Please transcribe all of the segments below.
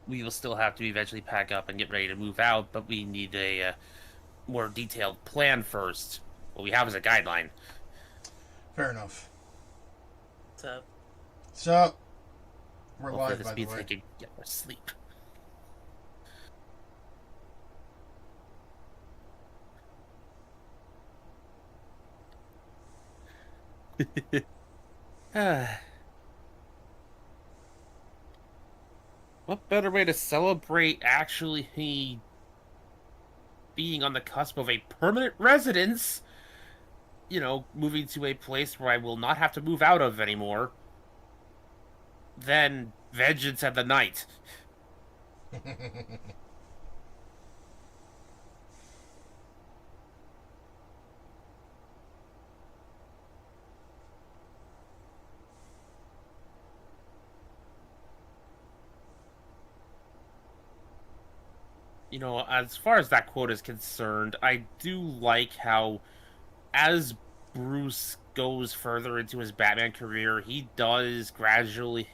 we will still have to eventually pack up and get ready to move out, but we need a more detailed plan first. What we have is a guideline. Fair enough. So, So, we're Hopefully, live, this by the means I way. can get more sleep. What better way to celebrate actually being on the cusp of a permanent residence? Moving to a place where I will not have to move out of anymore than Vengeance at the Night. As far as that quote is concerned, I do like how, as Bruce goes further into his Batman career, he does gradually,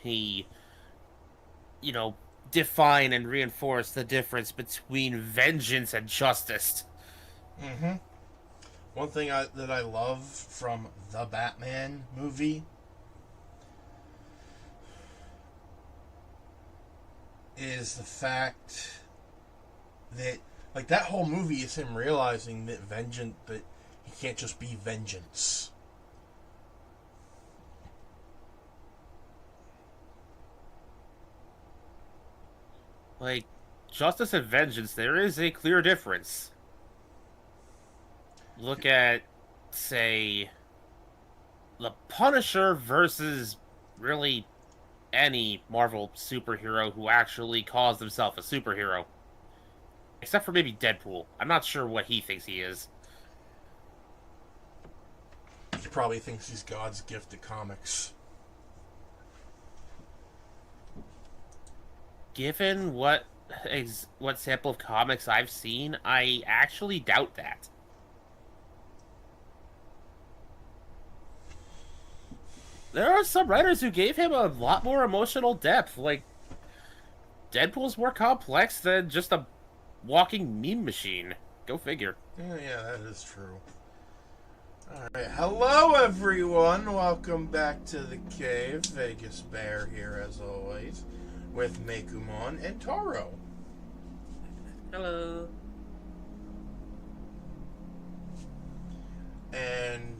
you know, define and reinforce the difference between vengeance and justice. Mm-hmm. One thing that I love from the Batman movie is the fact that, like, that whole movie is him realizing that he can't just be vengeance. Like, justice and vengeance, there is a clear difference. Look at, say, the Punisher versus really any Marvel superhero who actually calls himself a superhero. Except for maybe Deadpool. I'm not sure what he thinks he is. He probably thinks he's God's gift to comics. Given what sample of comics I've seen, I actually doubt that. There are some writers who gave him a lot more emotional depth. Like, Deadpool's more complex than just a walking meme machine. Go figure. Yeah, that is true. Alright, hello everyone! Welcome back to the cave. Vegas Bear here as always, with Mekumon and Taro. hello. And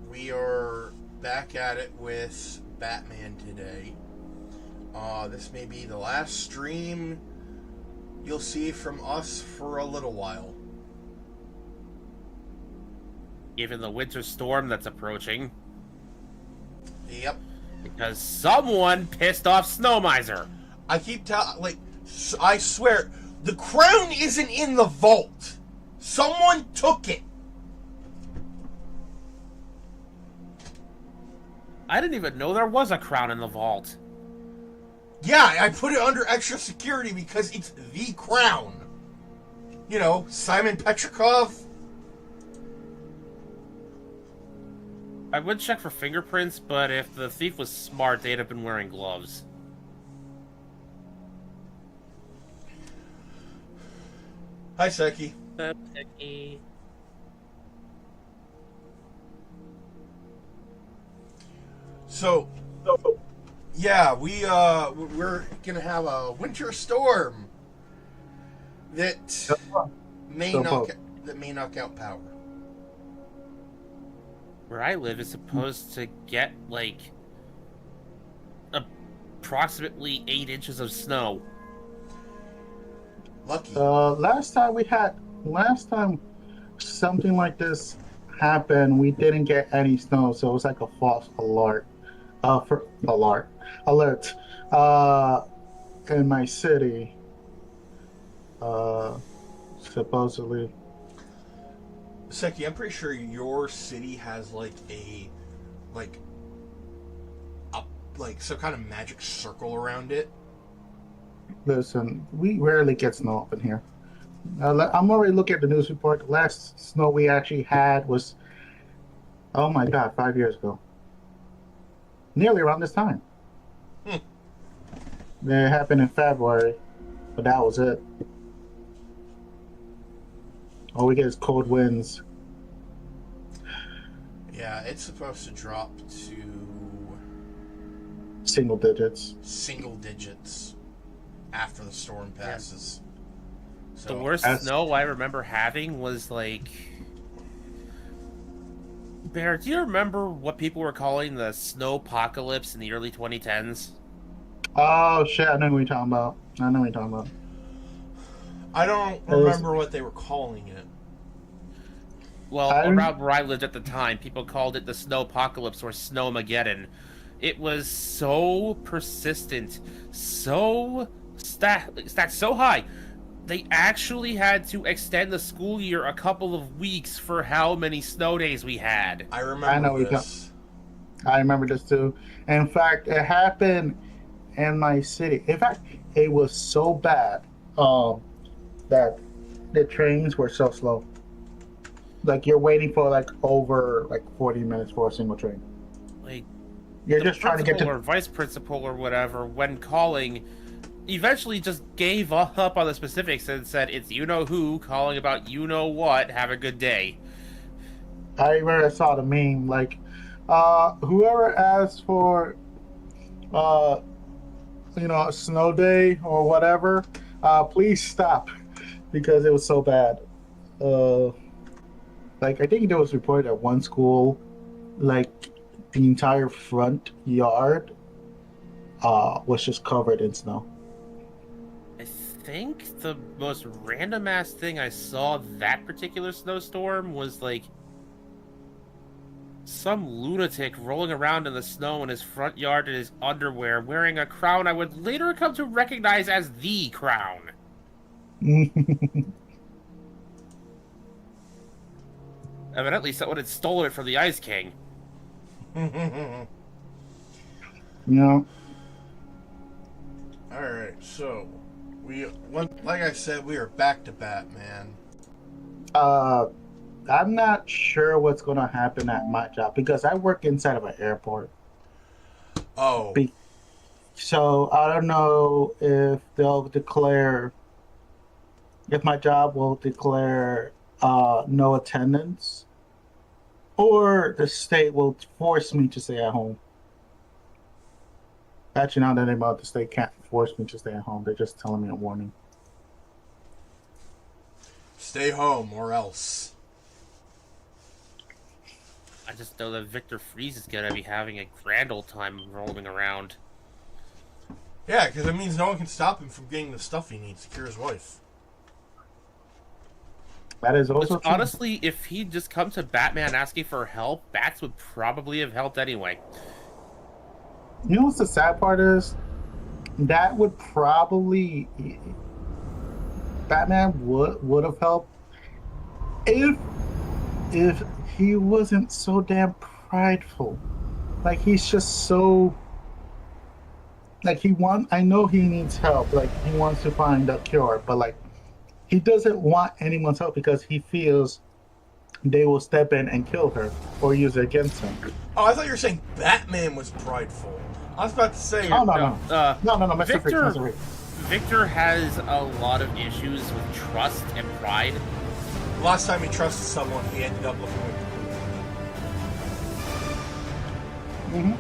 we are back at it with Batman today. This may be the last stream you'll see from us for a little while. Given the winter storm that's approaching. Yep. Because someone pissed off Snow Miser. I keep telling, I swear, the crown isn't in the vault. Someone took it. I didn't even know there was a crown in the vault. Yeah, I put it under extra security because it's the crown. You know, Simon Petrikov. I would check for fingerprints, but if the thief was smart, they'd have been wearing gloves. Hi, Seki. Pepsi. So, yeah, we're gonna have a winter storm that may knock out power. Where I live is supposed to get, like, approximately 8 inches of snow. Lucky. Last time something like this happened, we didn't get any snow, so it was like a false alert. Alert. In my city, supposedly. Seki, I'm pretty sure your city has like some kind of magic circle around it. Listen, we rarely get snow up in here. I'm already looking at the news report. The last snow we actually had was, oh my God, 5 years ago. Nearly around this time. It happened in February, but that was it. All we get is cold winds. Yeah, it's supposed to drop to Single digits. single digits after the storm passes. So, The worst snow I remember having was like. Bear, do you remember what people were calling the snow apocalypse in the early 2010s? Oh shit! I know what you're talking about. I know what you're talking about. I don't remember what they were calling it. Well, around where I lived at the time, people called it the snow apocalypse or snowmageddon. It was so persistent, so stacked so high. They actually had to extend the school year a couple of weeks for how many snow days we had. I remember I know this. I remember this too. In fact, it happened in my city. In fact, it was so bad that the trains were so slow. Like you're waiting for like over like 40 minutes for a single train. Like you're just trying to get to or vice principal or whatever when calling. Eventually, just gave up on the specifics and said, "It's you know who calling about you know what. Have a good day." I remember I saw the meme like, whoever asked for, a snow day or whatever, please stop, because it was so bad. Like I think there was reported at one school, like the entire front yard, was just covered in snow. I think the most random ass thing I saw that particular snowstorm was like some lunatic rolling around in the snow in his front yard in his underwear, wearing a crown I would later come to recognize as the crown. Evidently, someone had stolen it from the Ice King. Yeah. Alright, so like I said, we are back to Batman. I'm not sure what's gonna happen at my job because I work inside of an airport. Oh. So I don't know if if my job will declare no attendance, or the state will force me to stay at home. Actually, now that I'm about, the state can't force me to stay at home. They're just telling me a warning. Stay home or else. I just know that Victor Freeze is gonna be having a grand old time rolling around. Yeah, because it means no one can stop him from getting the stuff he needs to cure his wife. That is also true. Honestly, if he'd just come to Batman asking for help, Bats would probably have helped anyway. You know what's the sad part is? That would probably... Batman would have helped if he wasn't so damn prideful. Like, he's just so... Like, I know he needs help. Like, he wants to find a cure, but, like, he doesn't want anyone's help because he feels they will step in and kill her or use it against him. Oh, I thought you were saying Batman was prideful. I was about to say... Oh, no. Mr. Victor, Victor has a lot of issues with trust and pride. Last time he trusted someone, he ended up looking like...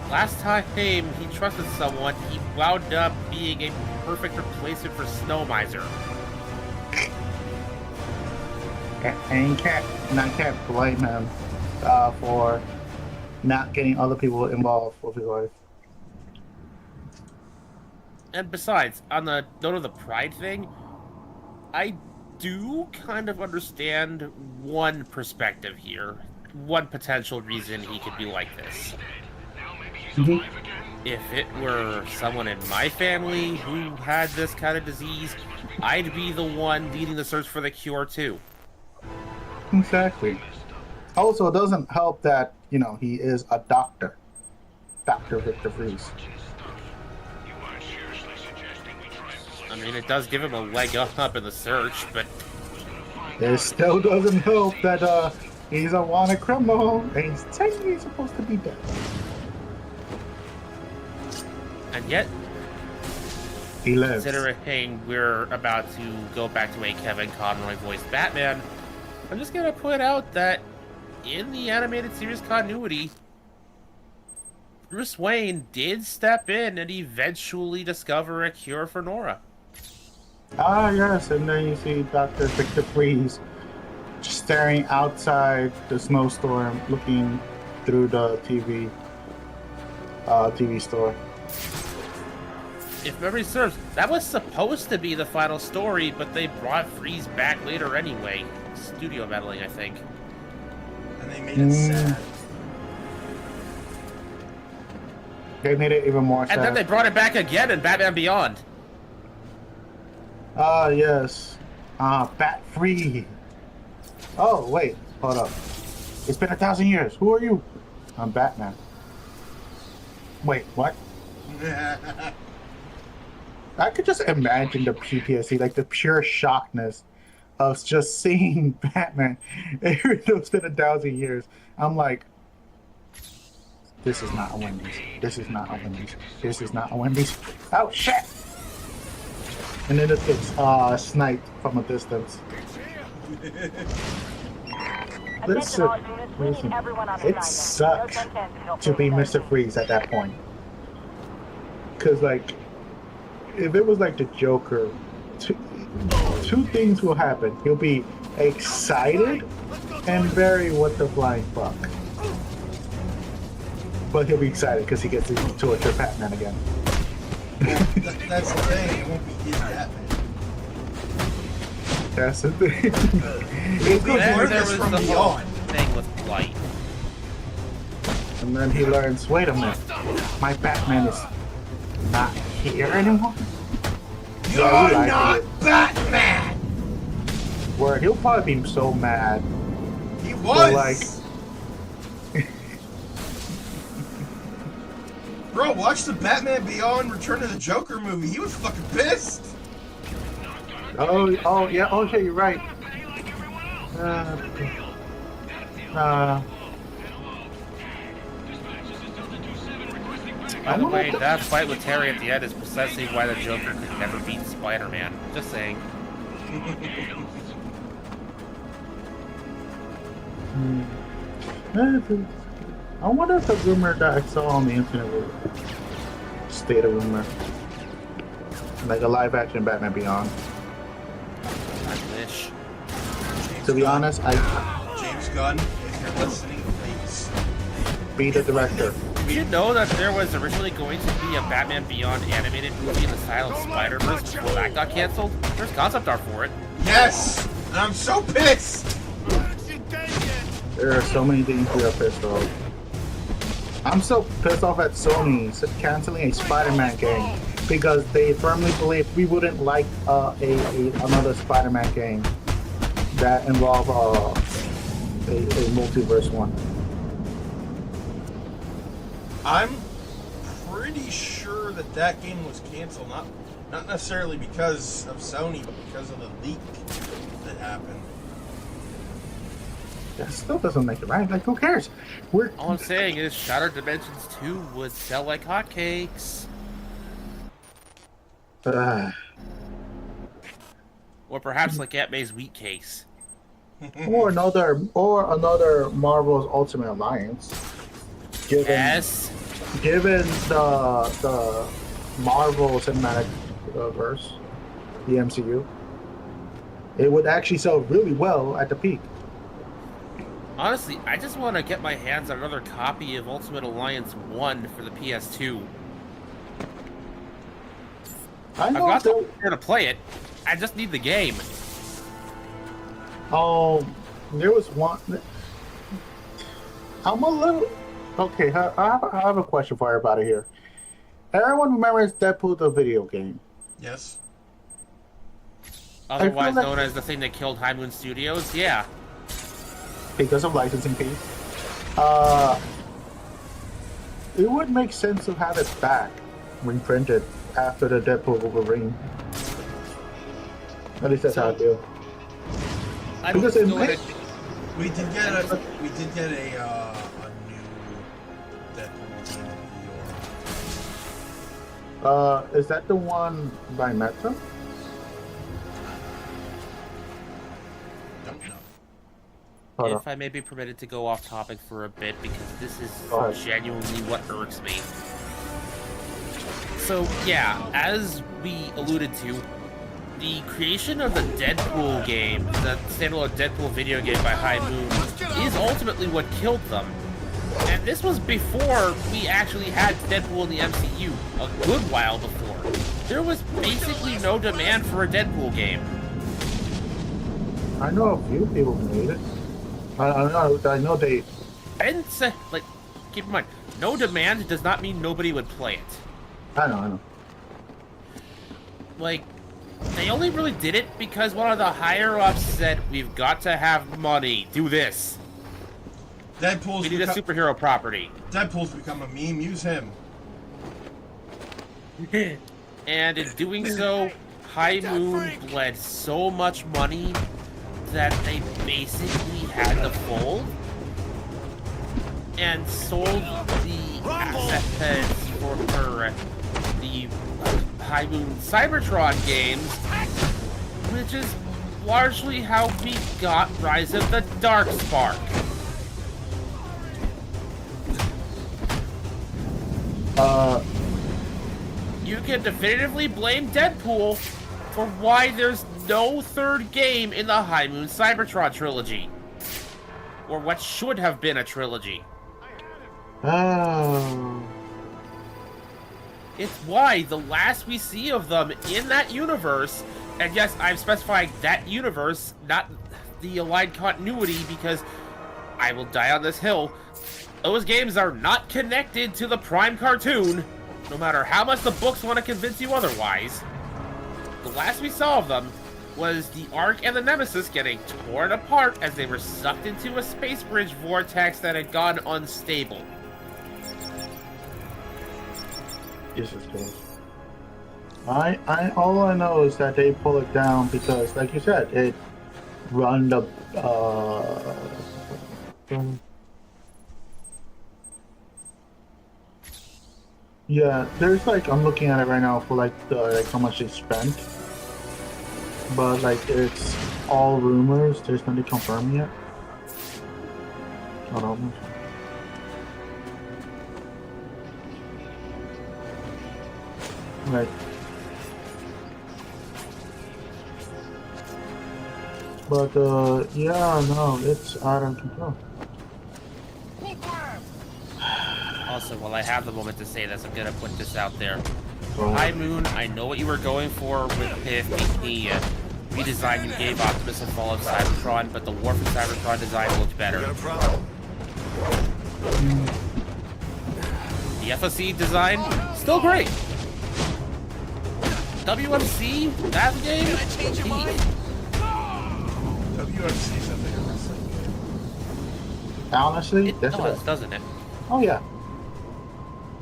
Last time he trusted someone, he wound up being a perfect replacement for Snow Miser. And I can't blame him for not getting other people involved with his life. And besides, on the note of the pride thing, I do kind of understand one perspective here. One potential reason he could be like this. Mm-hmm. If it were someone in my family who had this kind of disease, I'd be the one leading the search for the cure too. Exactly. Also, it doesn't help that, he is a doctor. Dr. Victor Freeze. I mean, it does give him a leg up in the search, but... It still doesn't help that he's a wanted criminal and he's technically supposed to be dead. And yet, He lives. considering we're about to go back to a Kevin Conroy voiced Batman, I'm just gonna put out that in the animated series continuity, Bruce Wayne did step in and eventually discover a cure for Nora. Ah, yes, and then you see Dr. Victor Freeze just staring outside the snowstorm, looking through the TV store. If memory serves, that was supposed to be the final story, but they brought Freeze back later anyway. Studio meddling, I think. And they made it sad. They made it even more sad. And then they brought it back again in Batman Beyond. Ah, yes. Bat Free. Oh, wait. Hold up. It's been 1,000 years. Who are you? I'm Batman. Wait, what? I could just imagine the PTSD, like the pure shockness of just seeing Batman. Even though it's been 1,000 years, I'm like, this is not a Wendy's. This is not a Wendy's. This is not a Wendy's. Oh shit! And then it gets sniped from a distance. Listen, it sucks to be Mr. Freeze at that point. Cause like, if it was like the Joker, two things will happen. He'll be excited and very what the flying fuck. But he'll be excited because he gets to torture Batman again. That's the thing. It won't be his Batman. That's the thing. It could Then learn there this was from the whole beyond. thing with Blight. And then he learns, wait a minute, my Batman is not here anymore? You're like not it. Batman! Where he'll probably be so mad. He was! like, Bro, watch the Batman Beyond Return of the Joker movie. He was fucking pissed! oh yeah, oh shit, you're right. By the way, that fight with Terry at the end is precisely why the Joker could never beat Spider-Man. Just saying. I wonder if the rumor that I saw on the internet will stay the rumor. Like a live action Batman Beyond. I wish. To be honest, James Gunn, if you're listening, please. be the director. Did you know that there was originally going to be a Batman Beyond animated movie in the style of Spider-Verse before that got canceled? There's concept art for it. Yes! And I'm so pissed! There are so many things we are pissed off. I'm so pissed off at Sony canceling a Spider-Man game because they firmly believe we wouldn't like another Spider-Man game that involve a multiverse one. I'm pretty sure that game was canceled, not necessarily because of Sony, but because of the leak that happened. That still doesn't make it right. Like, who cares? All I'm saying is Shattered Dimensions 2 would sell like hotcakes. Or perhaps like Aunt May's wheat cakes. or another Marvel's Ultimate Alliance. Yes. Given the Marvel Cinematic Verse, the MCU, it would actually sell really well at the peak. Honestly, I just want to get my hands on another copy of Ultimate Alliance 1 for the PS2. I I've know got the here to play it. I just need the game. Oh, there was one. I'm a little. Okay, I have a question for everybody here. Everyone remembers Deadpool the video game? Yes. Otherwise like- known as the thing that killed High Moon Studios? Yeah. Because of licensing fees. It would make sense to have it back, reprinted after the Deadpool Wolverine. At least that's how I feel. I Because don't it know makes- We did get a new Deadpool game Is that the one by Metro? Don't know. Hold on. If I may be permitted to go off topic for a bit, because this is Go ahead. genuinely what irks me. So, yeah, as we alluded to, the creation of the Deadpool game, the standalone Deadpool video game by High Moon, is ultimately what killed them. And this was before we actually had Deadpool in the MCU, a good while before. There was basically no demand for a Deadpool game. I know a few people made it. I know they. And say, like, keep in mind, no demand does not mean nobody would play it. I know. Like, they only really did it because one of the higher-ups said, we've got to have money, do this. We need a superhero property. Deadpool's become a meme. Use him. And in doing so, High Moon bled so much money that they basically had to fold and sold the assets for the High Moon Cybertron games, which is largely how we got Rise of the Darkspark. You can definitively blame Deadpool for why there's no third game in the High Moon Cybertron trilogy. Or what should have been a trilogy. Oh. It's why the last we see of them in that universe, and yes, I'm specifying that universe, not the aligned continuity, because I will die on this hill. Those games are not connected to the Prime cartoon, no matter how much the books want to convince you otherwise. The last we saw of them was the Ark and the Nemesis getting torn apart as they were sucked into a space bridge vortex that had gone unstable. Jesus Christ. All I know is that they pull it down because, like you said, it run the yeah. There's like I'm looking at it right now for like how much they spent, but like it's all rumors. There's nothing confirmed yet. Hold on. Right. But yeah, no, it's out of control. Also, while I have the moment to say this, I'm gonna put this out there. So, High Moon, I know what you were going for with the redesign you gave Optimus and Fall of Cybertron, but the War for Cybertron design looked better. The FOC design, still great. WMC, that game, WFC's a bigger wrestling game. honestly, it that's does, doesn't it? Oh yeah.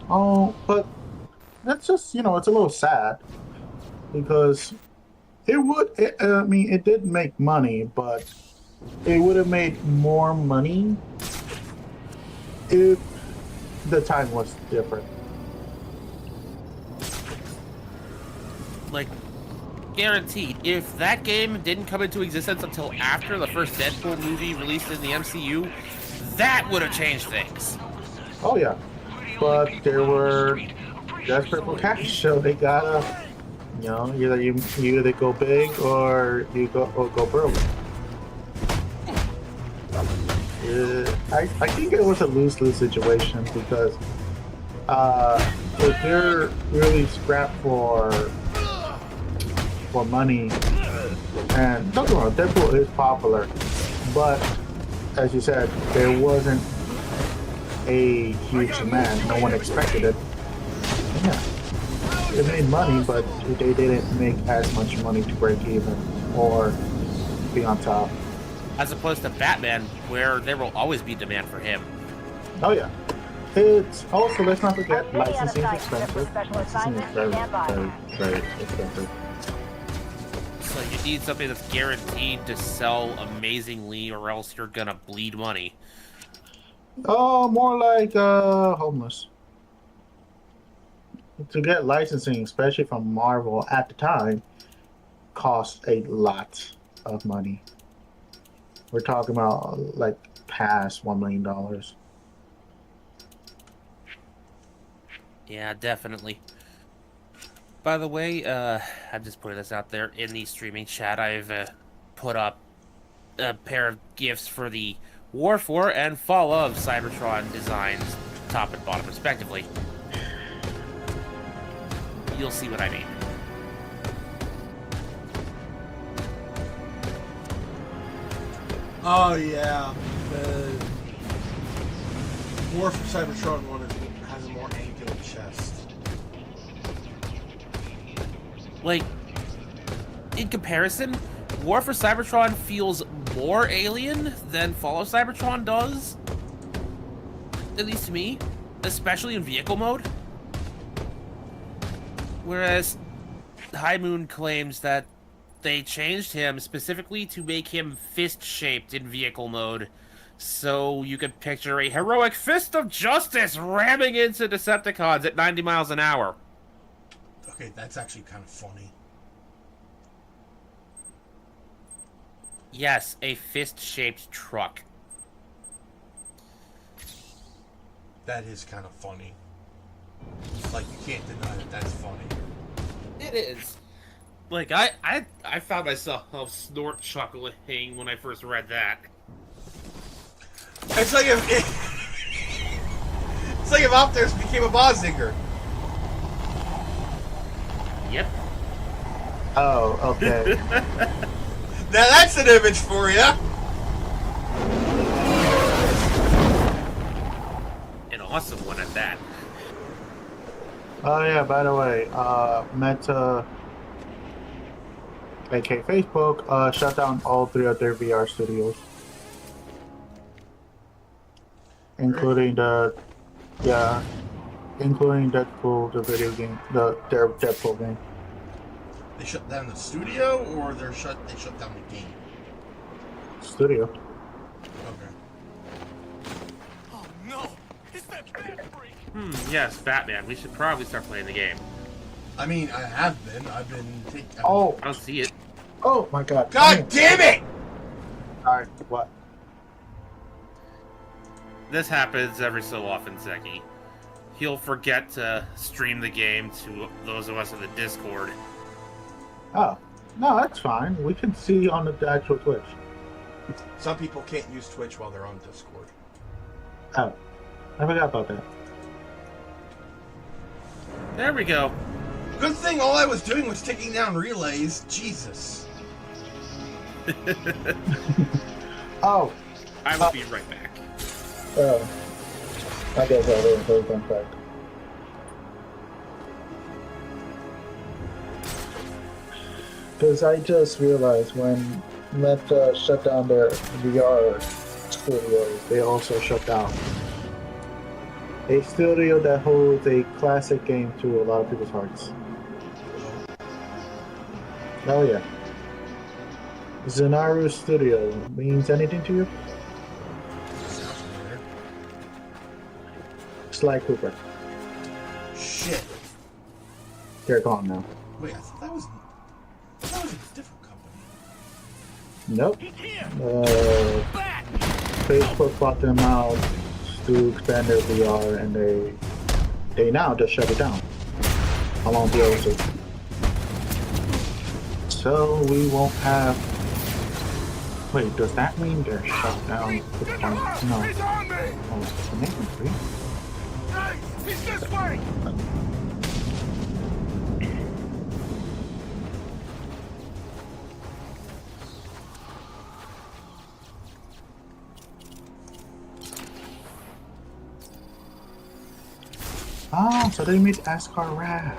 Oh, but that's just it's a little sad because it would. I mean, it did make money, but it would have made more money if the time was different. Like, guaranteed, if that game didn't come into existence until after the first Deadpool movie released in the MCU, that would have changed things. Oh yeah, but there were desperate for cash, so they gotta, either you either go big or you go broke. I think it was a lose-lose situation because if they're really strapped for money, and don't get me wrong, Deadpool is popular, but as you said, there wasn't a huge demand. No one expected it. Yeah, it made money, but they didn't make as much money to break even or be on top. As opposed to Batman, where there will always be demand for him. Oh yeah. It's also, let's not forget, licensing is expensive. Licensing is very, very, very expensive. So you need something that's guaranteed to sell amazingly, or else you're gonna bleed money. Oh, more like homeless. to get licensing, especially from Marvel at the time, cost a lot of money. We're talking about like past $1 million. Yeah, definitely. By the way, I'm just putting this out there in the streaming chat. I've put up a pair of gifs for the War for and Fall of Cybertron designs, top and bottom, respectively. You'll see what I mean. Oh yeah, the War for Cybertron one has a more angular chest. Like, in comparison, War for Cybertron feels more alien than Fall of Cybertron does. At least to me, especially in vehicle mode. Whereas High Moon claims that they changed him specifically to make him fist-shaped in vehicle mode, so you could picture a heroic fist of justice ramming into Decepticons at 90 miles an hour. Okay, that's actually kind of funny. Yes, a fist-shaped truck. That is kind of funny. Like, you can't deny that that's funny. It is. Like, I found myself snort chuckling when I first read that. It's like if it's like if Optimus became a Bozinger. Yep. Oh, okay. Now that's an image for you. An awesome one at that. Oh yeah, by the way, Meta, aka Facebook, shut down all 3 of their VR studios, including including Deadpool, the video game, their Deadpool game. They shut down the studio, or they shut down the game. Studio. Okay. Oh no! It's that bad freak! Yes, Batman. We should probably start playing the game. I mean, I have been. I've been taking. Oh, I don't see it. oh my God! God damn it! Sorry, what? This happens every so often, Zeki. He'll forget to stream the game to those of us in the Discord. Oh, no, that's fine. We can see on the actual Twitch. Some people can't use Twitch while they're on Discord. Oh, I forgot about that. There we go. Good thing all I was doing was taking down relays. Jesus. Oh, I will be right back. I guess I will come back. Because I just realized when Meta shut down their VR studios, they also shut down a studio that holds a classic game to a lot of people's hearts. Oh yeah. Zenaru Studio means anything to you? Sounds familiar. Sly Cooper. Shit. They're gone now. Wait, I thought that was a different company. Nope. He's here! Uh, Facebook bought them out to expand their VR, and they now just shut it down. Along the other two. So we won't have. Wait, does that mean they're shut down? To the point? No. He's on me! Oh, the name is free. Hey! He's this way! Oh, so they made Ascar Rad.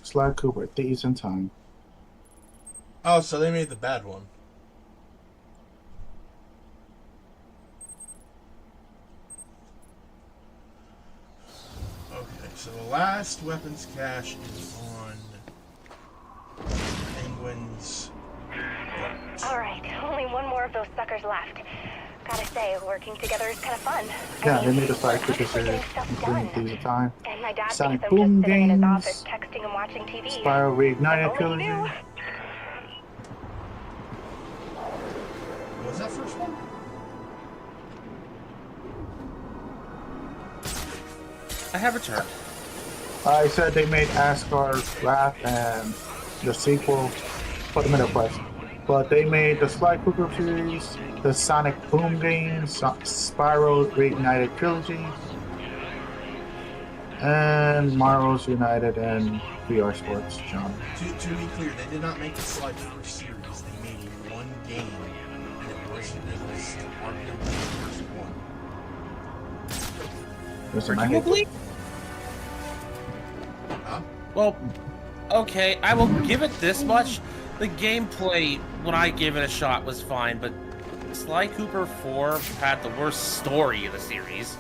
Sly Cooper, Thieves in Time. Oh, so they made the bad one. Okay, so the last weapons cache is on Penguin's boat. Alright, only one more of those suckers left. Gotta say, working together is kind of fun. Yeah, I they mean, made a side we're quicker just getting series, stuff including done. Thieves of Time, And my dad Sonic thinks I'm Boom just sitting in his office Games, texting and watching TV. Spiral If Reignited only he Trilogy. knew. What was that first one? I have returned. I said they made Asgard's Wrath and the sequel for the Middle Quest. But they made the Sly Cooper series, the Sonic Boom games, Spiral Reignited Trilogy, and Marvel's United and VR Sports genre. To be clear, they did not make the Sly Cooper series. They made one game, and it was Arkham the first one. Listen, I hate Arguably? Huh? Well, okay, I will give it this much. The gameplay, when I gave it a shot, was fine, but Sly Cooper 4 had the worst story in the series.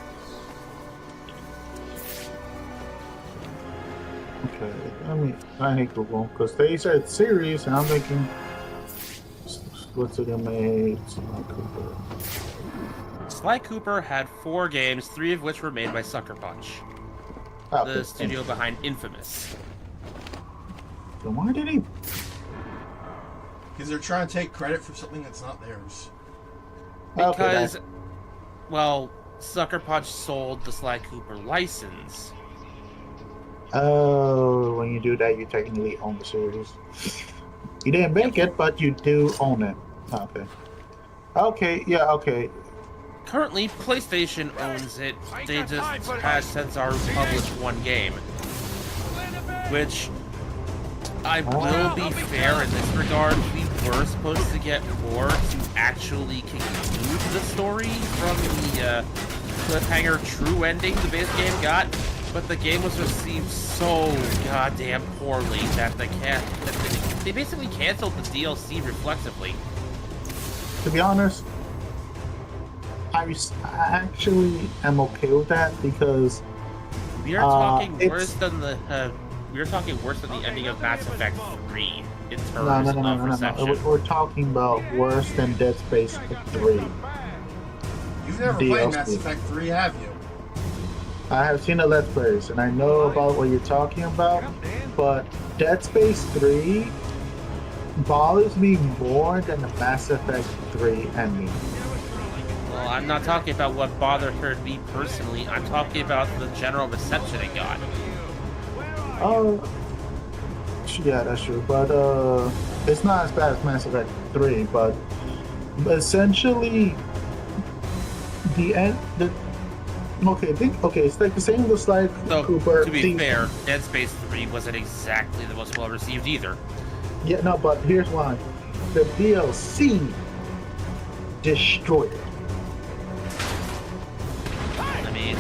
Okay, I hate Google because they said series, and I'm thinking, what's it gonna make? Sly Cooper. Sly Cooper had 4 games, 3 of which were made by Sucker Punch, Oh, the studio behind Infamous. Then why did he? Because they're trying to take credit for something that's not theirs. Because, well, Sucker Punch sold the Sly Cooper license. Oh, when you do that, you technically own the series. You didn't make it, but you do own it. Okay. Okay, yeah, okay. Currently, PlayStation owns it. They just had Centaur published one game. Which, I will be fair in this regard, we were supposed to get more to actually conclude the story from the cliffhanger true ending the base game got, but the game was received so goddamn poorly that they basically canceled the DLC reflexively. To be honest, I actually am okay with that because We are talking it's- worse than the ending of Mass Effect 3 in terms no, of reception. We're talking about worse than Dead Space 3. You've never DLC. played Mass Effect 3, have you? I have seen the Let's Plays, and I know about what you're talking about, but Dead Space 3 bothers me more than the Mass Effect 3 ending. Well, I'm not talking about what bothered me personally. I'm talking about the general reception it got. Oh, yeah, that's true, but it's not as bad as Mass Effect 3, but essentially, the end, it's like the same with Sly So, Cooper. to be fair, Dead Space 3 wasn't exactly the most well-received either. Yeah, no, but here's why. The DLC destroyed it. I mean,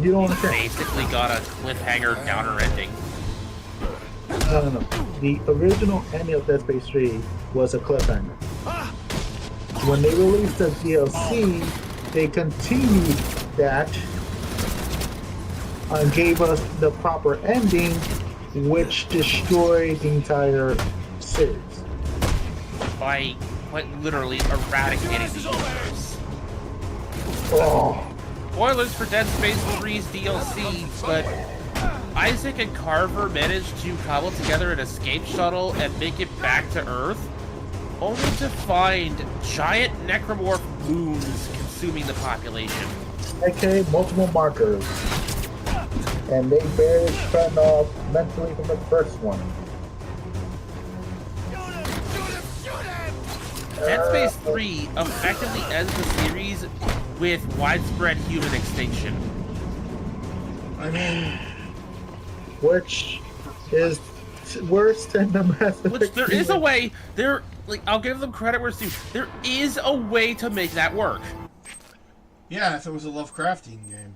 You don't you understand. basically got a cliffhanger downer ending. No. The original ending of Dead Space 3 was a cliffhanger. When they released the DLC, they continued that and gave us the proper ending, which destroyed the entire series. By quite literally eradicating the universe. Oh, Spoilers for Dead Space 3's DLC, but Isaac and Carver managed to cobble together an escape shuttle and make it back to Earth, only to find giant necromorph moons consuming the population. aka multiple markers. And they barely fend off mentally from the first one. Dead Space 3 effectively ends the series with widespread human extinction. I mean, Which is worse than the Mass Effect. Which there is a way, I'll give them credit where it's due. There is a way to make that work. yeah, if it was a Lovecraftian game.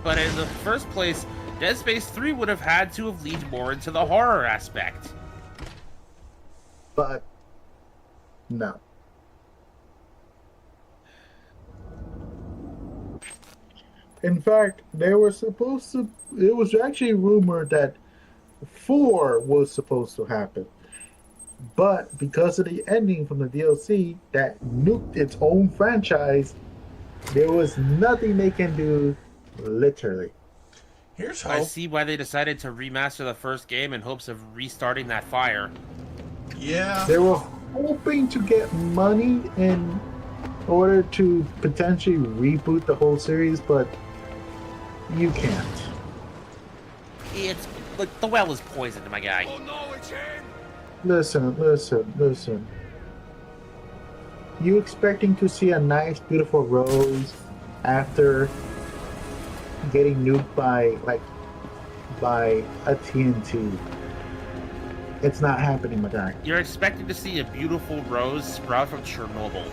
But in the first place, Dead Space 3 would have had to have leaned more into the horror aspect. But no. In fact, they were supposed to. It was actually rumored that 4 was supposed to happen. But because of the ending from the DLC that nuked its own franchise, there was nothing they can do, literally. Here's I hope. see why they decided to remaster the first game in hopes of restarting that fire. Yeah. They were hoping to get money in order to potentially reboot the whole series, but you can't. It's like the well is poisoned, my guy. Oh no, it's him! Listen. You expecting to see a nice, beautiful Rose after getting nuked by a TNT? It's not happening, my guy. You're expecting to see a beautiful rose sprout from Chernobyl.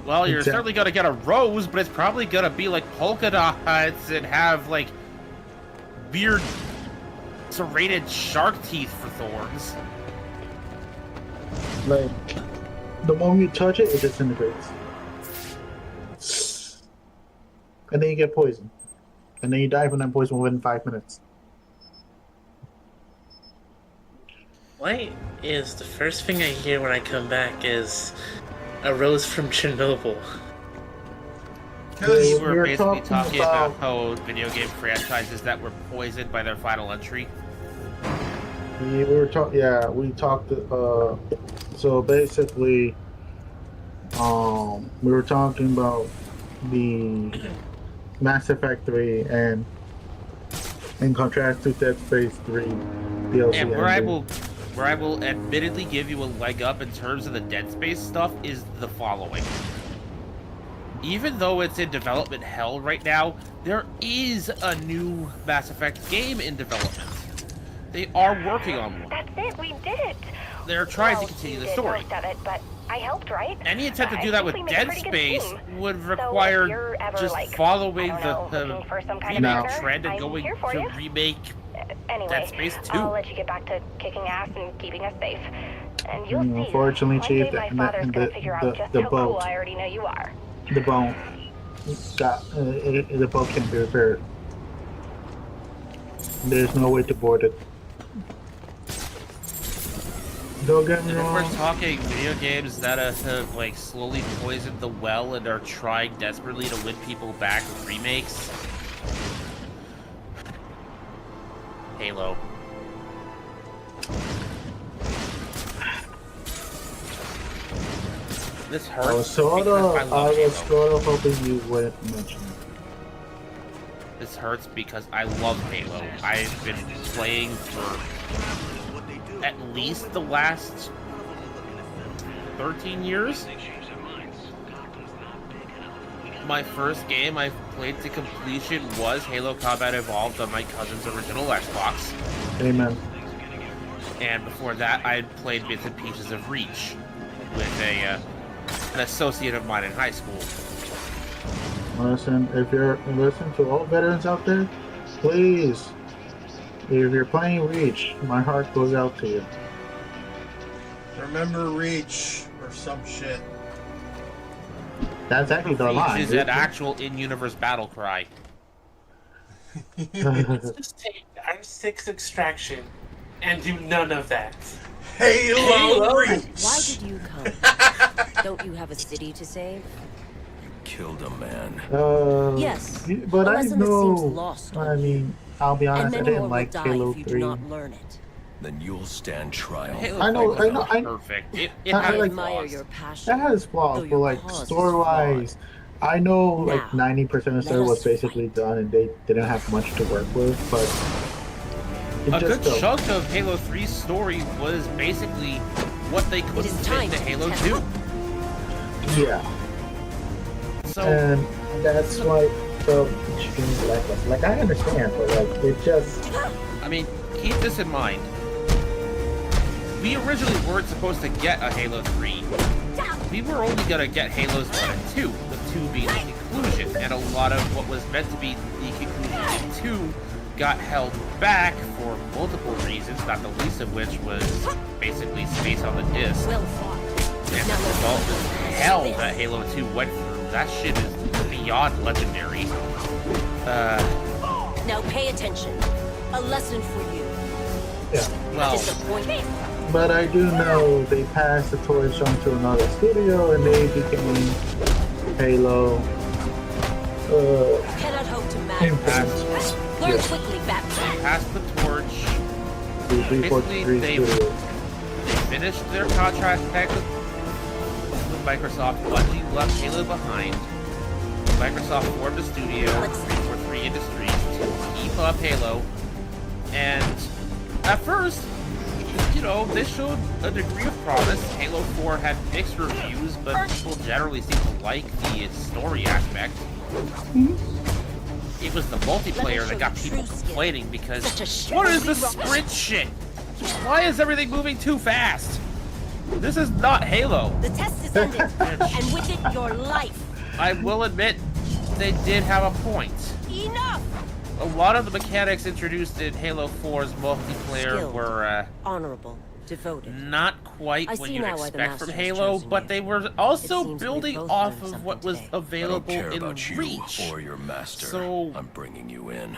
Well, you're Exactly. certainly gonna get a rose, but it's probably gonna be like polka dots and have like weird serrated shark teeth for thorns. Like, the moment you touch it, it disintegrates. And then you get poisoned. And then you die from that poison within 5 minutes. Why is the first thing I hear when I come back is a rose from Chernobyl? Because We were We're basically talking talking about about- how video game franchises that were poisoned by their final entry. We talked. So basically, we were talking about the Mass Effect 3 and in contrast to Dead Space 3 DLC. And ending. where I will admittedly give you a leg up in terms of the Dead Space stuff is the following. Even though it's in development hell right now, there is a new Mass Effect game in development. They are working on one. That's it. We did it. They're trying Well, to continue you the did story. most of it, but I helped, right? Any attempt to I do that think with we make a Dead pretty good Space team. would So if require you're ever, just like, following I don't know, the looking for some kind of remake partner, trend and I'm going here for to you. remake Anyway, Dead Space 2. I'll let you get back to kicking ass and keeping us safe. And you'll see. Unfortunately, One Chief, day my father's gonna figure out just the how cool boat, I already know you are. the boat the boat can't be repaired. There's no way to board it. Don't get me And if we're wrong. talking video games that have like slowly poisoned the well and are trying desperately to win people back with remakes, Halo. This hurts I was sort because I of, love Halo. sort of hoping you wouldn't mention it. This hurts because I love Halo. I've been playing for at least the last 13 years. My first game I played to completion was Halo Combat Evolved on my cousin's original Xbox. Amen. And before that, I had played bits and pieces of Reach with an associate of mine in high school. Listen, if you're listening to all veterans out there, please, if you're playing Reach, my heart goes out to you. remember Reach or some shit. That's actually the Reach line. is an actual in-universe battle cry. Let's just take R6 extraction and do none of that. Halo Reach! Why did you come? Don't you have a city to save? Killed a man. Yes, But a I lesson that seems know. lost I on you. mean, I'll be And honest. I many didn't more will like die Halo if you do 3. not learn it. Then you'll stand trial. Halo I know- 3 was I know- not I- perfect. It I had like- admire flaws. your passion. That has flaws, Though but your like cause is story-wise, I know like Now, 90% of the let story was us basically fight. done, and they didn't have much to work with. But A it good just chunk of Halo 3's story was basically what they couldn't is fit time into to Halo test 2. yeah, So, and that's why the extremely lackluster. Like I understand, but like it just I mean, keep this in mind. We originally weren't supposed to get a Halo 3. We were only gonna get Halos 1 and 2, with 2 being the conclusion, and a lot of what was meant to be the conclusion in 2 got held back for multiple reasons, not the least of which was basically space on the disc. Well fought. And Now the let's result see was hell that Halo 2 went through. That shit is beyond legendary. Now pay attention. A lesson for you. yeah. Well, Disappointment But I do know they passed the torch on to another studio and they became Halo. Cannot hope to match. Impact. Learn Yes. quickly, Batman. Passed the torch. 343 Basically, studio. They finished their contract back with Microsoft. Bungie left Halo behind. Microsoft formed a studio, 343 Industries, to keep up Halo. And at first, you know, they showed a degree of promise. Halo 4 had mixed reviews, but people generally seem to like the story aspect. It was the multiplayer that got people complaining because what is this sprint shit? Why is everything moving too fast? This is not Halo. The test is ending, and with it, your life. I will admit, they did have a point. Enough! A lot of the mechanics introduced in Halo 4's multiplayer Skilled. were Honorable, devoted. not quite I what see you'd now why the expect Master from has Halo, chosen but you. they were It also seems we building both off learned of what was something today. I don't available care in about you Reach. or your master. So- I'm bringing you in.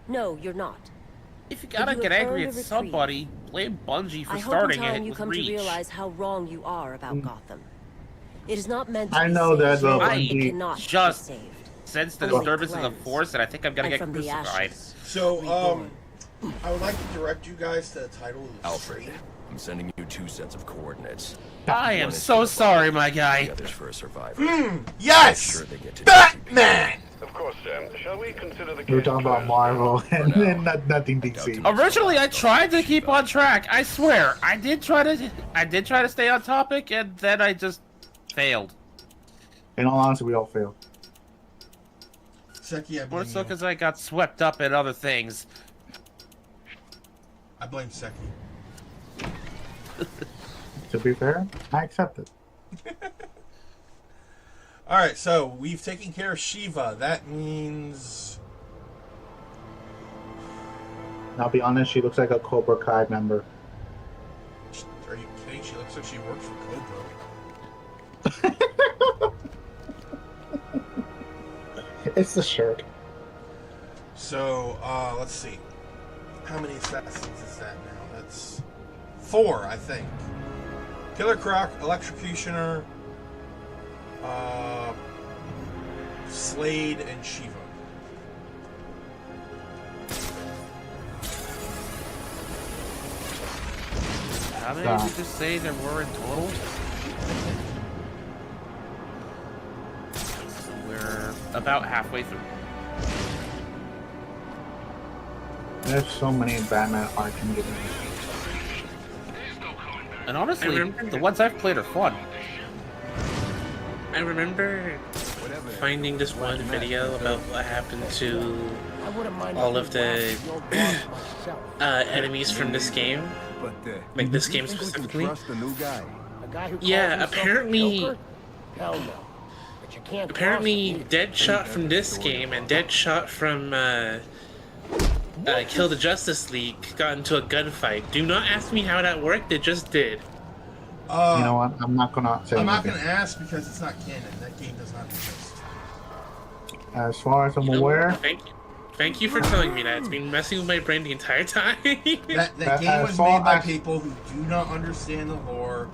No, you're not. If you gotta you get have angry earned at a reprieve. somebody, blame Bungie for I hope in starting time it you with come Reach. to realize how wrong you are about Gotham. It is not meant to I be know that, saved. though, I It Bungie. cannot just be saved. Sense the Only disturbances of cleansed. force, and I think I'm gonna And get from the crucified. ashes. So, reborn. I would like to direct you guys to the title of the Alfred, stream. I'm sending you 2 sets of coordinates. I am One is so for a sorry, my the guy. other's for a survivor. Yes! Sure they get to Batman! Of course, Sam. Shall we consider the We were case talking about closed? Marvel and now. then nothing DC. Originally, I tried to keep on track. I swear, I did try to stay on topic, and then I just failed. In all honesty, we all failed. Seki, I More blame so you. because I got swept up in other things. I blame Seki. To be fair, I accept it. Alright, so we've taken care of Shiva. That means... I'll be honest, she looks like a Cobra Kai member. Are you kidding? She looks like she works for Cobra. It's the shirt. So, let's see. How many assassins is that now? That's 4, I think. Killer Croc, Electrocutioner, Slade, and Shiva. How many did you just say there were in total? So we're about halfway through. There's so many Batman Arkham games. And honestly, I remember- the ones I've played are fun. I remember finding this one video about what happened to all of the enemies from this game. Like this game specifically. Yeah, apparently Deadshot from this game and Deadshot from Kill the Justice League got into a gunfight. Do not ask me how that worked, it just did. You know what? I'm not gonna say I'm not anything. going to ask because it's not canon. That game does not exist. As far as I'm You know, aware, Thank you for telling me that. It's been messing with my brain the entire time. That game was made by people who do not understand the lore.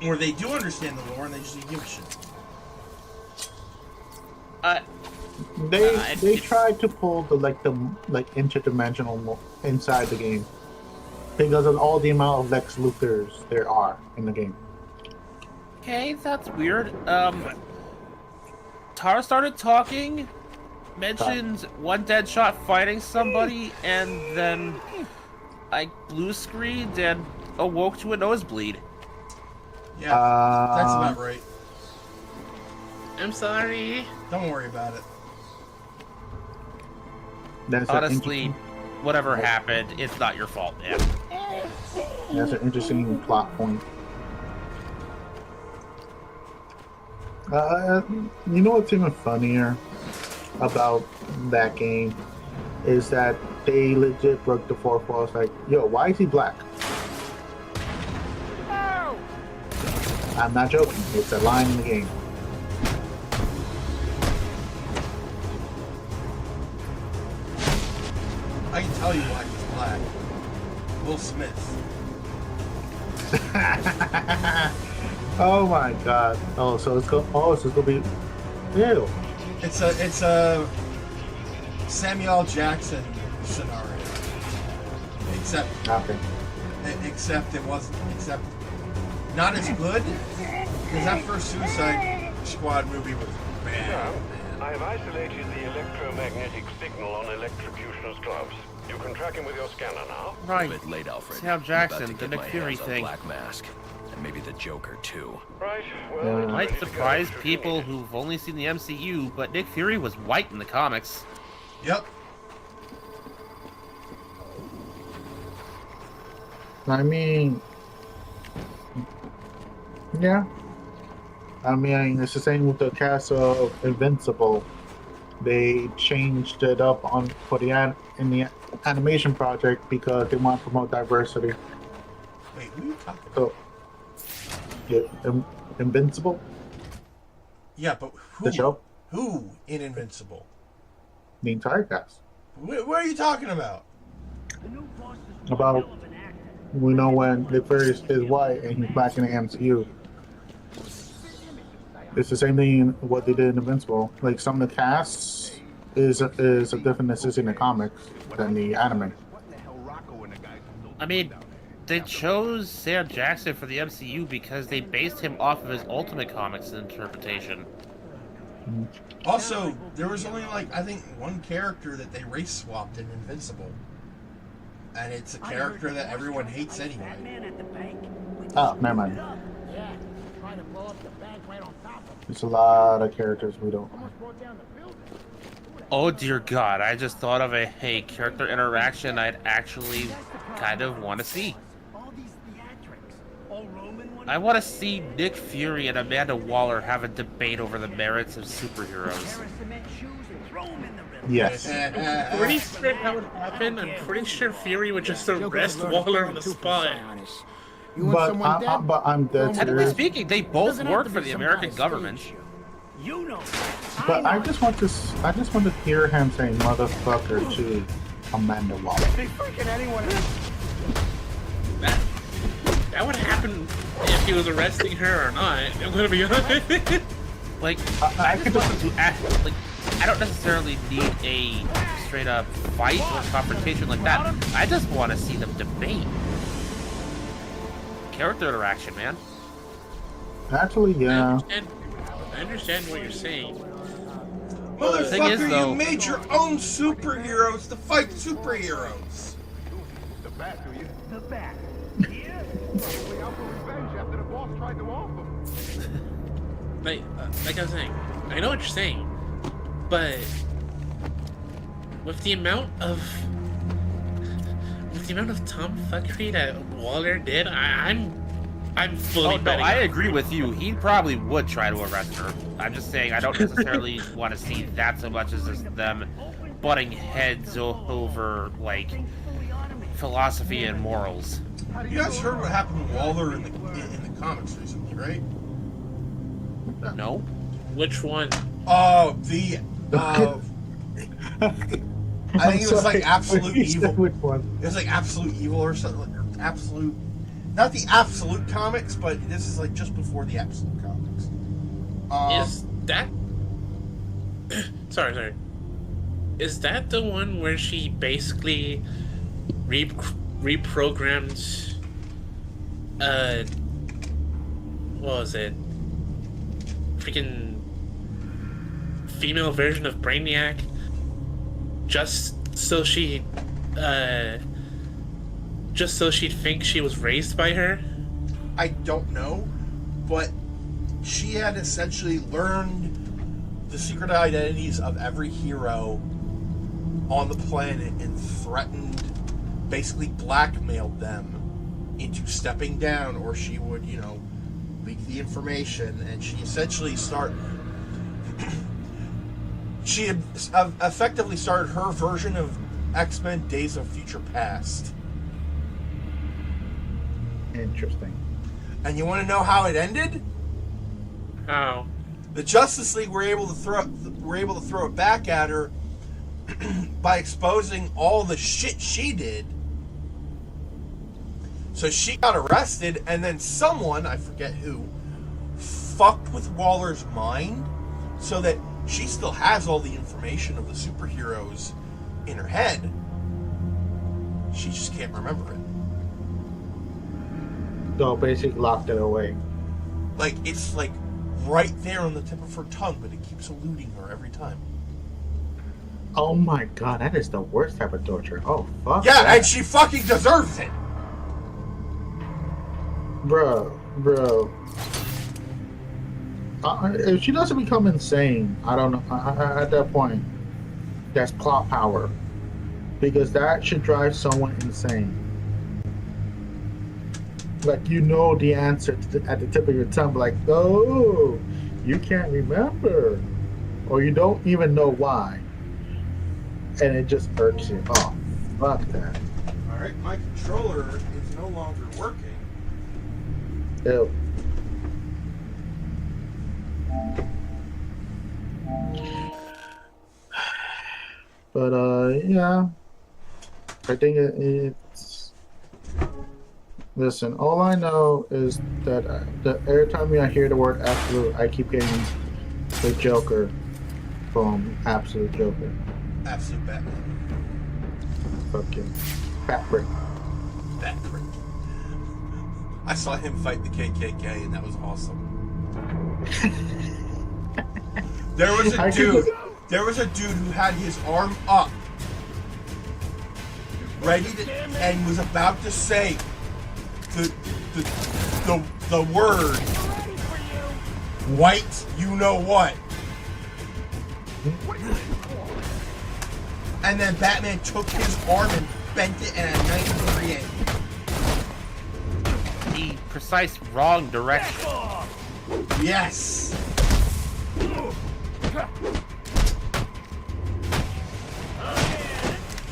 Or they do understand the lore and they just don't give a shit. they tried to pull the interdimensional inside the game because of all the amount of Lex Luthors there are in the game. Okay, that's weird. Tara started talking, mentioned one Deadshot fighting somebody, and then I blue screened and awoke to a nosebleed. Yeah, that's about right. I'm sorry. Don't worry about it. That's Honestly, whatever happened, it's not your fault, man. That's an interesting plot point. You know what's even funnier about that game is that they legit broke the fourth wall. It's like, yo, why is he black? I'm not joking. It's a line in the game. I can tell you why he's black. Will Smith. Oh my god. Oh, so it's gonna be. Ew. It's a Samuel Jackson scenario. Except it wasn't. Except not as good because that first Suicide Squad movie was bad. I have isolated the electromagnetic signal on electrocutioner's gloves. You can track him with your scanner now. A Right. bit late, Alfred. Sam I'm Jackson, about to the get Nick my Fury hands on thing. Black Mask, and maybe the Joker too. Right. Well, Yeah. it's Might ready to go surprise should you people need it. who've only seen the MCU, but Nick Fury was white in the comics. Yep. I mean, yeah. I mean, it's the same with the cast of Invincible. They changed it up for in the animation project because they want to promote diversity. Wait, who are you talking about? So, yeah, Invincible, Yeah, but who? the show, Who in Invincible? the entire cast. What are you talking about? About we know when Nick Fury is white and he's back in the MCU. It's the same thing what they did in Invincible. Like some of the casts is a different assist in the comics than the anime. I mean, they chose Sam Jackson for the MCU because they based him off of his Ultimate Comics interpretation. Also, there was only like I think one character that they race swapped in Invincible, and it's a character that everyone hates anyway. Oh, never mind. There's a lot of characters we don't. Oh dear God, I just thought of a character interaction I'd actually kind of want to see. I want to see Nick Fury and Amanda Waller have a debate over the merits of superheroes. Yes. Pretty sure that would happen. I'm pretty sure Fury would just arrest Waller on the spot. But I'm dead Technically serious. speaking, they both work for the American government. But I just want to hear him say motherfucker to Amanda Waller. That would happen if he was arresting her or not. I'm gonna be honest. Like, I could just I don't necessarily need a straight up fight or confrontation like that. I just want to see them debate. Character interaction, man. actually, yeah. I understand what you're saying. thing is, Motherfucker, though- you made your own superheroes to fight superheroes. Like I was saying, I know what you're saying, but with the amount of tomfuckery that Waller did, I'm fully Oh no, betting. I agree with you. He probably would try to arrest her. I'm just saying I don't necessarily want to see that so much as just them butting heads over like philosophy and morals. You guys heard what happened to Waller in the comics recently, right? No? Which one? Oh, I think it was like Absolute Evil. Which one? It was like Absolute Evil or something. Or Absolute, not the Absolute comics, but this is like just before the Absolute comics. Is that? sorry. Is that the one where she basically reprogrammed? What was it? Freaking female version of Brainiac, just so she'd think she was raised by her. I don't know, but she had essentially learned the secret identities of every hero on the planet and threatened, basically blackmailed them into stepping down, or she would, leak the information. And she essentially she had effectively started her version of X-Men Days of Future Past. Interesting. And you want to know how it ended? How? The Justice League were able to throw it back at her by exposing all the shit she did So she got arrested, and then someone, I forget who, fucked with Waller's mind so that she still has all the information of the superheroes in her head. She just can't remember it. So basically locked it away. Like, it's like right there on the tip of her tongue, but it keeps eluding her every time. Oh my god, that is the worst type of torture. Oh, fuck. Yeah, that. and she fucking deserves it. Bro. If she doesn't become insane, I don't know. At that point, that's plot power. Because that should drive someone insane. Like, you know the answer at the tip of your tongue, like, oh, you can't remember. Or you don't even know why. And it just irks you. Oh, fuck that. Alright, my controller is no longer working. Ew. But, yeah. I think it's... Listen, all I know is that every time I hear the word absolute, I keep getting the Joker from Absolute Joker. Absolute Batman. Fucking fat prick. Fat prick. I saw him fight the KKK, and that was awesome. There was a dude who had his arm up, ready to, and was about to say the word white you know what. And then Batman took his arm and bent it in a 90-degree angle. The precise wrong direction. Yes.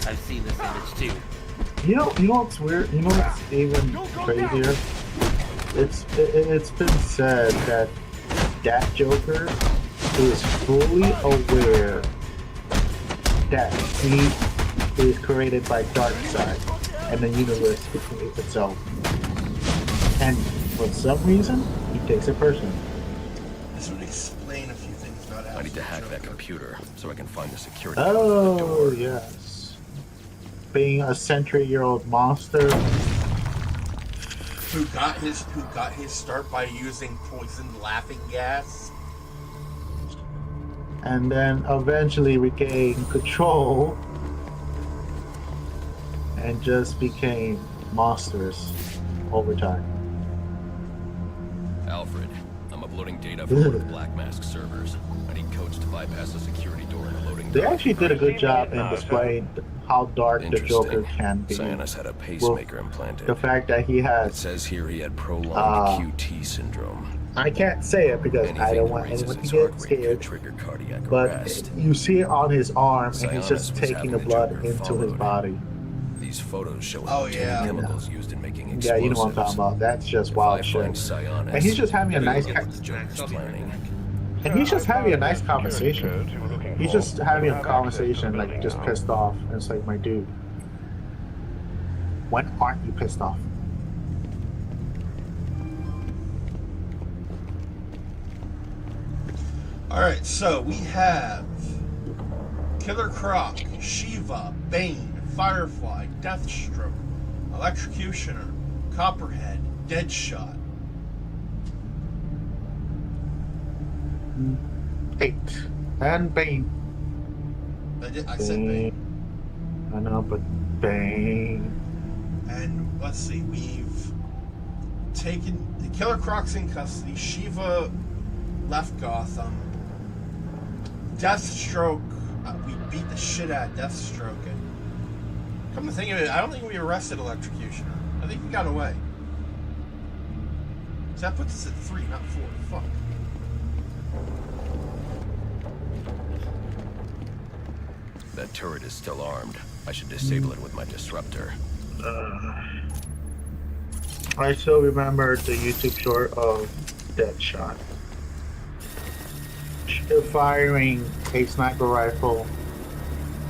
I've seen this image too. You know what's weird? You know what's even crazier? It's been said that Joker is fully aware that he is created by Darkseid and the universe itself. And for some reason, he takes it personally. This would explain a few things about I need to hack that computer so I can find the security. Oh, yes. Being a century-year-old monster. Who got his start by using poisoned laughing gas. And then eventually regained control and just became monsters over time. Alfred, I'm uploading data from one of the Black Mask servers. I need codes to bypass the security door in the loading They dock. actually did a good job in displaying how dark the Joker can be. Cyanus had a pacemaker implanted. The fact that he It has, says here he had prolonged QT syndrome. I can't say it because I don't want Anything anyone to that raises get his heart rate scared, could trigger cardiac but arrest. you see it on his arm and he's Cyanus just was taking having the the blood Joker into his followed. body. These photos show Oh, the yeah. chemicals used in making Yeah, explosives. you know what I'm talking about. That's just If wild I shit. find Cyanus, And he's just having a nice what the Joker's planning. And he's just having a nice conversation. He's just having a conversation, like, just pissed off. And it's like, my dude, when aren't you pissed off? Alright, so we have Killer Croc, Shiva, Bane, Firefly, Deathstroke, Electrocutioner, Copperhead, Deadshot. 8. And Bane. I said Bane. I know, but Bane. And let's see, we've taken Killer Croc's in custody, Shiva left Gotham, Deathstroke, we beat the shit out of Deathstroke, and come to think of it, I don't think we arrested Electrocutioner. I think he got away. So that puts us at 3, not 4. Fuck. That turret is still armed. I should disable it with my disruptor. I still remember the YouTube short of Deadshot. Firing a sniper rifle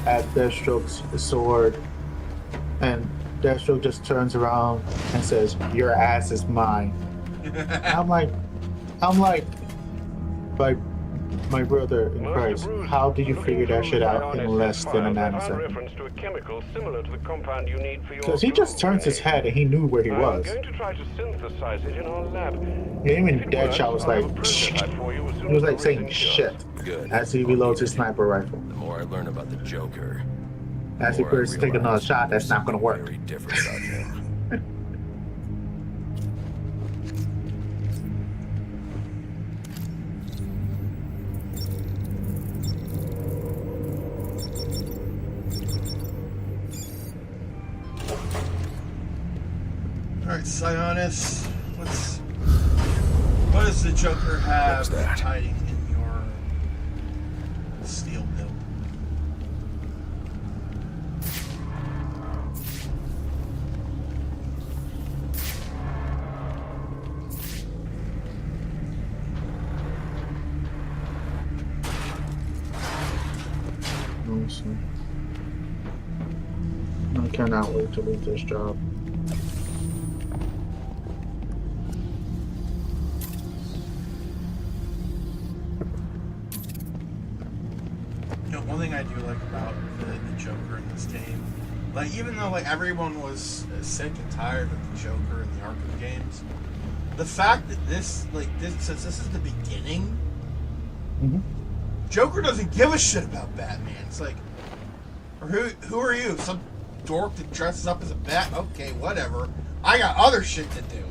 at Deathstroke's sword, and Deathstroke just turns around and says, "Your ass is mine." I'm like, like, my brother in Christ, how did you figure that shit out in less than a nanosecond? Because he just turns his head and he knew where he was. Going to try to synthesize it in our lab. Even Deadshot was like, he was like saying shit Good. as he reloads his sniper rifle. The more I learn about the Joker, As he prepares to take another shot, that's not going to work. very different about him. Alright, Sionis, what does the Joker have What's that? hiding in your steel build? Awesome. I cannot wait to leave this job. You know, one thing I do like about the Joker in this game, like even though like everyone was sick and tired of the Joker in the Arkham games, the fact that since this is the beginning, Joker doesn't give a shit about Batman. It's like, or who are you? Some dork that dresses up as a bat? Okay, whatever. I got other shit to do.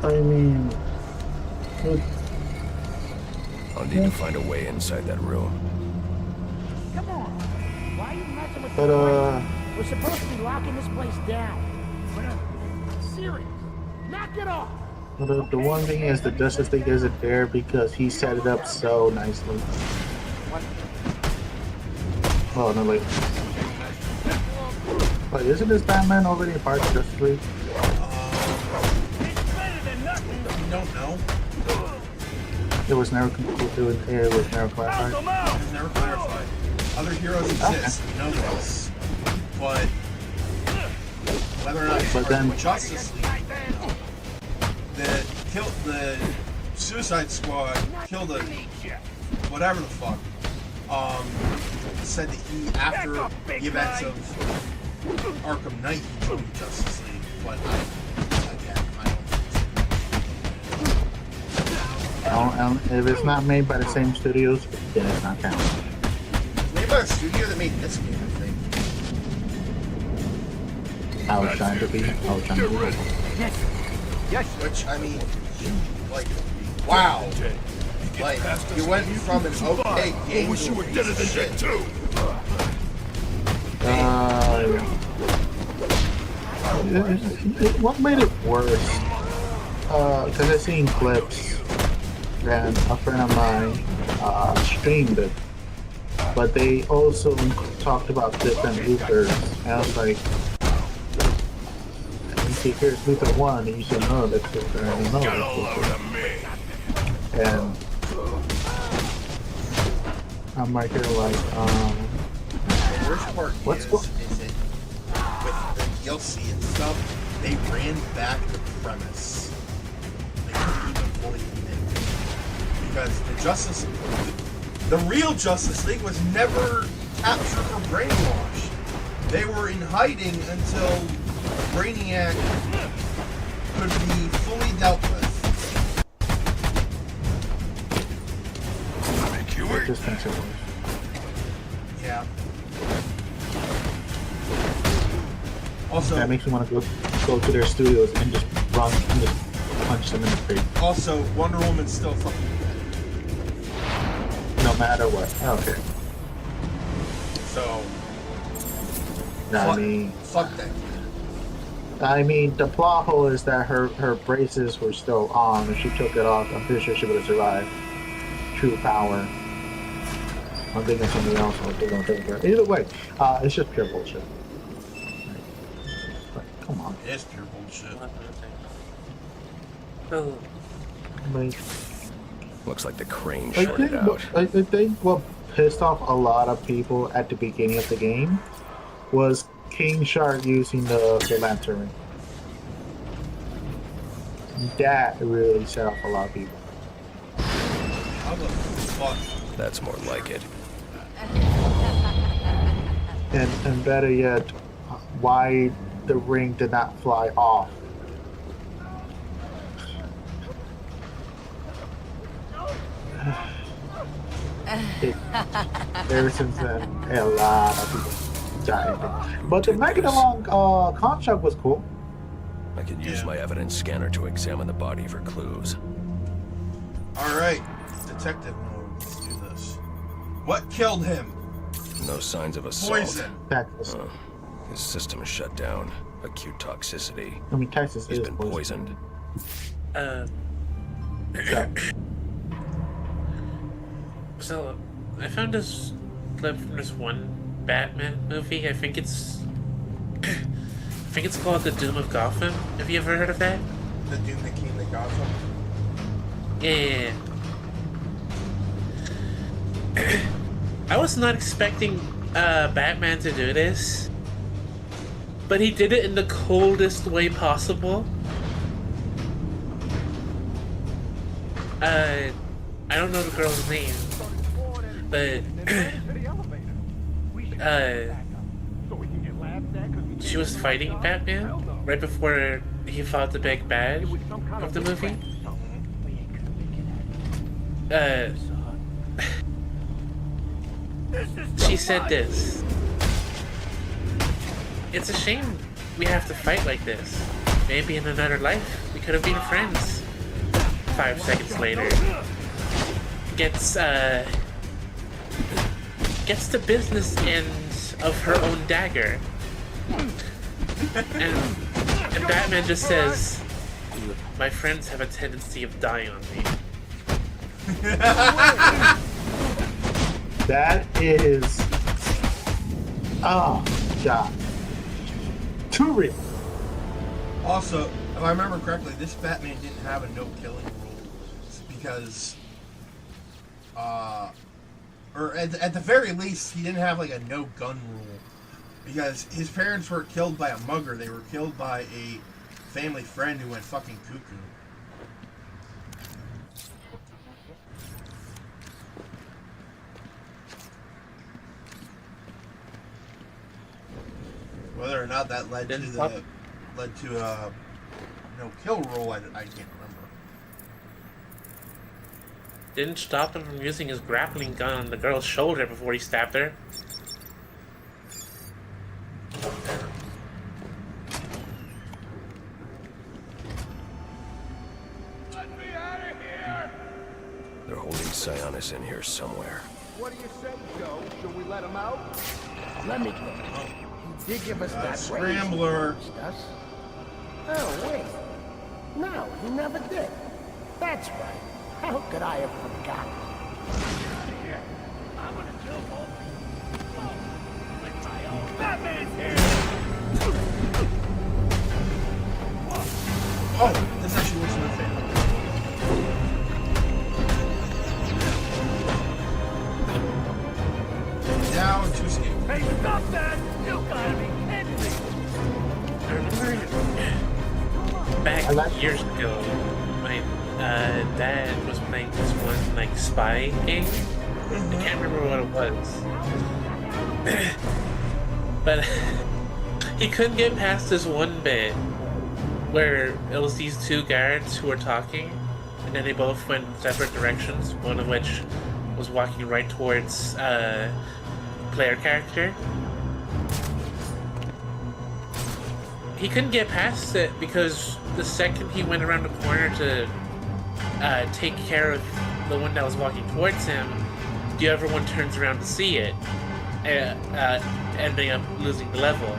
I mean, I'll need to find a way inside that room. Come on. Why are you messing with but We're supposed to be locking this place down. Serious. Knock it off. the one thing is the Justice League isn't there because he set it up so nicely. Oh no, wait. Wait, isn't this Batman already a part of Justice League? You don't know. It was never clarified. It was never clarified. Other heroes exist. We know this. But whether or not But then- the Justice League, the Suicide Squad killed a whatever the fuck. Said that he after the events of Arkham Knight he joined the Justice League, but I don't. If it's not made by the same studios, then it's not counting. It's made by a studio that made this game, I think. I was trying to be. Which, I mean, like, wow. Like, you went from an okay game to a piece of shit. What made it worse? Because I seen clips, and a friend of mine streamed it, but they also talked about different Luthers, and I was like, okay, here's Luther 1, and you said, no, that's Luther, and no, that's Luther. And I'm right here like, The worst part is that with the DLC and stuff, they ran back the premise. They couldn't even fully commit. Because the real Justice League was never captured or brainwashed. They were in hiding until Brainiac could be fully dealt with. it just makes it worse. Yeah. Also, That makes me want to go to their studios and just run and just punch them in the face. Also, Wonder Woman's still fucking dead. No matter what. Okay. So, I mean, fuck that. I mean, the plot hole is that her braces were still on. If she took it off, I'm pretty sure she would have survived. True power. I'm thinking something else. Either way, it's just pure bullshit. Like, come on. It is pure bullshit. Oh, Like, Looks like the crane I shorted think, out. I think what pissed off a lot of people at the beginning of the game was King Shark using the lantern. That really set off a lot of people. How the fuck? That's more like it. And better yet, why the ring did not fly off. Ever since then, a lot of people died. But the Megalon contract was cool. I can use my evidence scanner to examine the body for clues. Alright, detective mode. Let's do this. What killed him? No signs of assault. Poison. Texas. His system is shut down. Acute toxicity. I mean, Texas He's is been poisoned. So, I found this clip from this one Batman movie. I think it's called The Doom of Gotham. Have you ever heard of that? The Doom that came to Gotham? Yeah. I was not expecting Batman to do this, but he did it in the coldest way possible. I don't know the girl's name, but she was fighting Batman right before he fought the big bad of the movie. She said this: "It's a shame we have to fight like this. Maybe in another life we could have been friends." 5 seconds later, gets the business end of her own dagger, and Batman just says, "My friends have a tendency of dying on me." That is, oh god, too real. Also, if I remember correctly, this Batman didn't have a no-killing rule because, or at the very least, he didn't have like a no-gun rule because his parents weren't killed by a mugger; they were killed by a family friend who went fucking cuckoo. Whether or not that led to a no-kill rule, I can't remember. Didn't stop him from using his grappling gun on the girl's shoulder before he stabbed her. Let me out of here! They're holding Sionis in here somewhere. What do you say, Joe? Should we let him out? Let me guess. He did give us that Scrambler. raise he promised us. Oh, wait. No, he never did. That's right. How could I have forgotten? Here. I'm gonna kill both of you. With my own Batman's here! Oh, this actually looks like a fan. Down to escape. Hey, stop that! You gotta be kidding me! Back years ago, my dad was playing this one like spy game. I can't remember what it was, but he couldn't get past this one bit where it was these two guards who were talking, and then they both went separate directions. One of which was walking right towards player character. He couldn't get past it because the second he went around the corner to take care of the one that was walking towards him, the other one turns around to see it, ending up losing the level.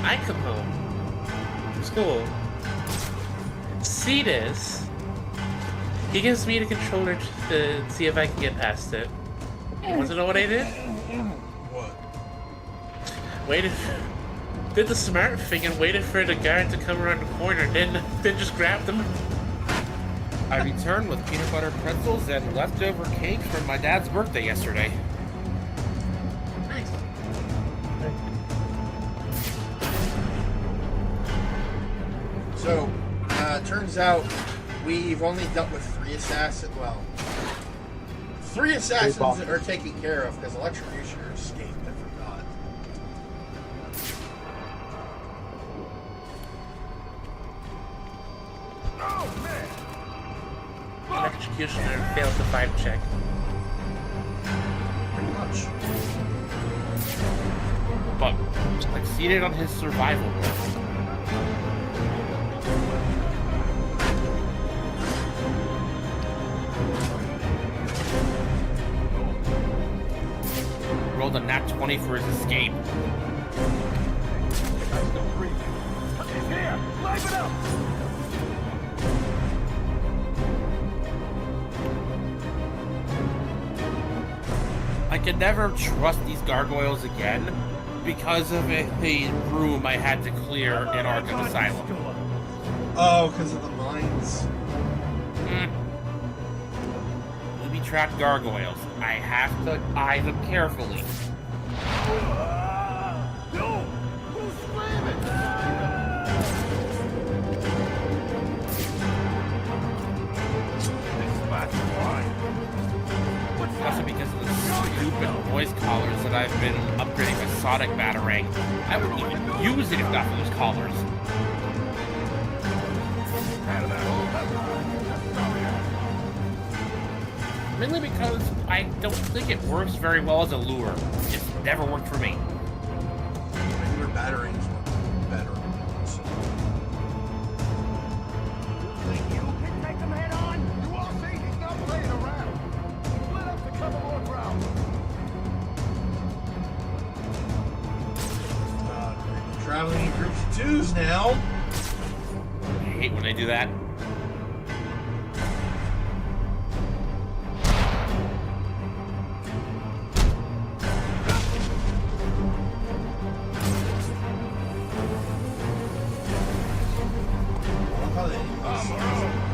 I come home from school, see this. He gives me the controller to see if I can get past it. You want to know what I did? What? Did the smart thing and waited for the guard to come around the corner, then just grabbed him. I returned with peanut butter pretzels and leftover cake from my dad's birthday yesterday. Nice. So, turns out we've only dealt with 3 assassins. Well, 3 assassins are taken care of because Electrocutioner escaped. I forgot. Electrocutioner failed the 5 check. Pretty much. But succeeded on his survival. Rolled a nat 20 for his escape. He's here! Live it up! I can never trust these gargoyles again because of a room I had to clear in Arkham Asylum. Oh, because of the mines? Booby-trapped gargoyles. I have to eye them carefully. No! Who's screaming? This spot's fine. Also because of the stupid voice collars that I've been upgrading my Sonic Batarang. I wouldn't even use it if not for those collars. Mainly because I don't think it works very well as a lure. It's never worked for me. Regular batteries were better. So. Think you can take him head on? You all see he's not playing around. Split up to cover more ground. Traveling in groups of 2s now. I hate when they do that.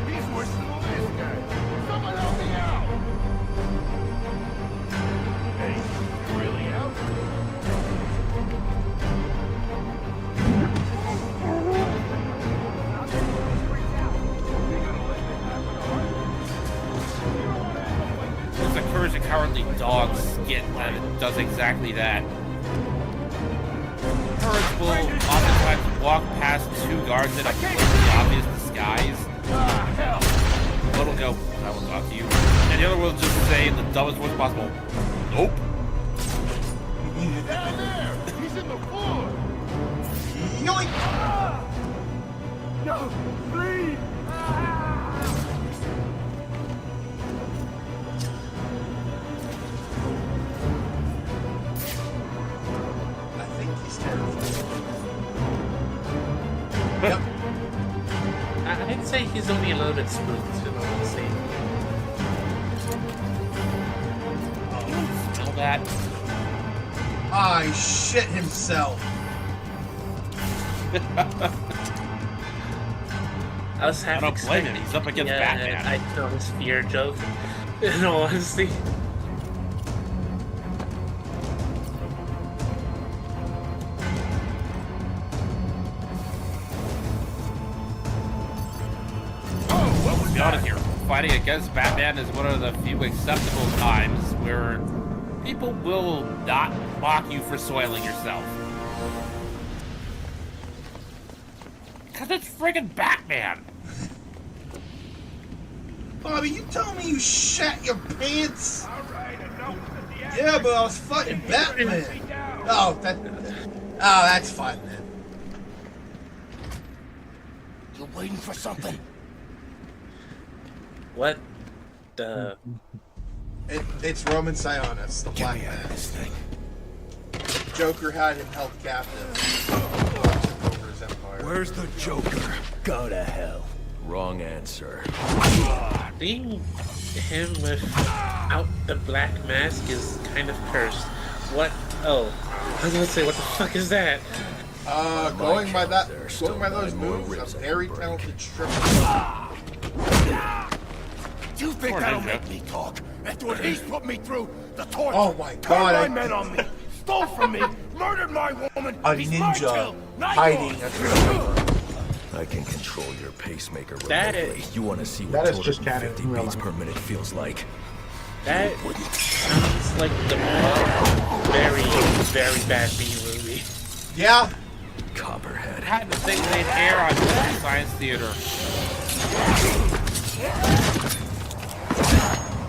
He's worse than this guy. Someone help me out! Hey, you really out? There's a Courage the Cowardly Dog skit that does exactly that. Courage will oftentimes walk past 2 guards in a completely obvious disguise. One will go, I will talk to you. And the other will just say in the dumbest voice possible, nope. Down there! He's in the floor! Yoink! No! Please! I think he's terrified. Yep. I'd say he's only a little bit spooked, in all honesty. Smell that? Ah, he shit himself. I was half I don't blame him. expecting. He's up against Batman. I know his fear joke. In all honesty. To be honest here, fighting against Batman is one of the few acceptable times where people will not mock you for soiling yourself. Because it's friggin' Batman! Bobby, you telling me you shat your pants? Alright, enough with the Yeah, but I was fighting Batman. Oh, that's fine then. You're waiting for something. What the? It's Roman Sionis, the Black Man. This thing. Joker had him held captive. Took over his empire. Where's the Joker? Go to hell. Wrong answer. Seeing him without the black mask is kind of cursed. What? Oh, I was gonna say, what the fuck is that? Going by those moves, a very talented stripper. You think Poor that'll ninja. make me talk? After what he's put me through, the torture, Oh my turned God, my men on me, stole from me, murdered my woman. A He's my ninja kill, not hiding yours. I can control your pacemaker That remotely. is- You want to see that what is just canon 250 in real beats life. per minute feels like? That sounds like the very, very bad B movie. Yeah. Copperhead. Had the thing they air on Science Theater.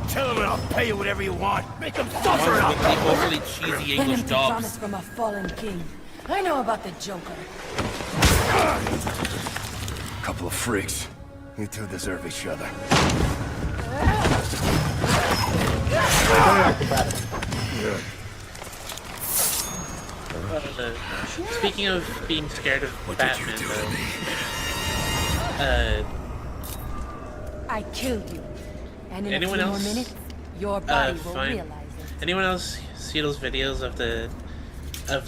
Tell him and I'll pay you whatever you want. Make him One suffer with enough. the overly cheesy English Empty promise dubs. from a fallen king. I know about the Joker. Couple of freaks. You two deserve each other. Speaking of being scared of What did you Batman, do to me? I killed you. And in Anyone a few else? more minutes, your body will Fine. realize it. Anyone else see those videos of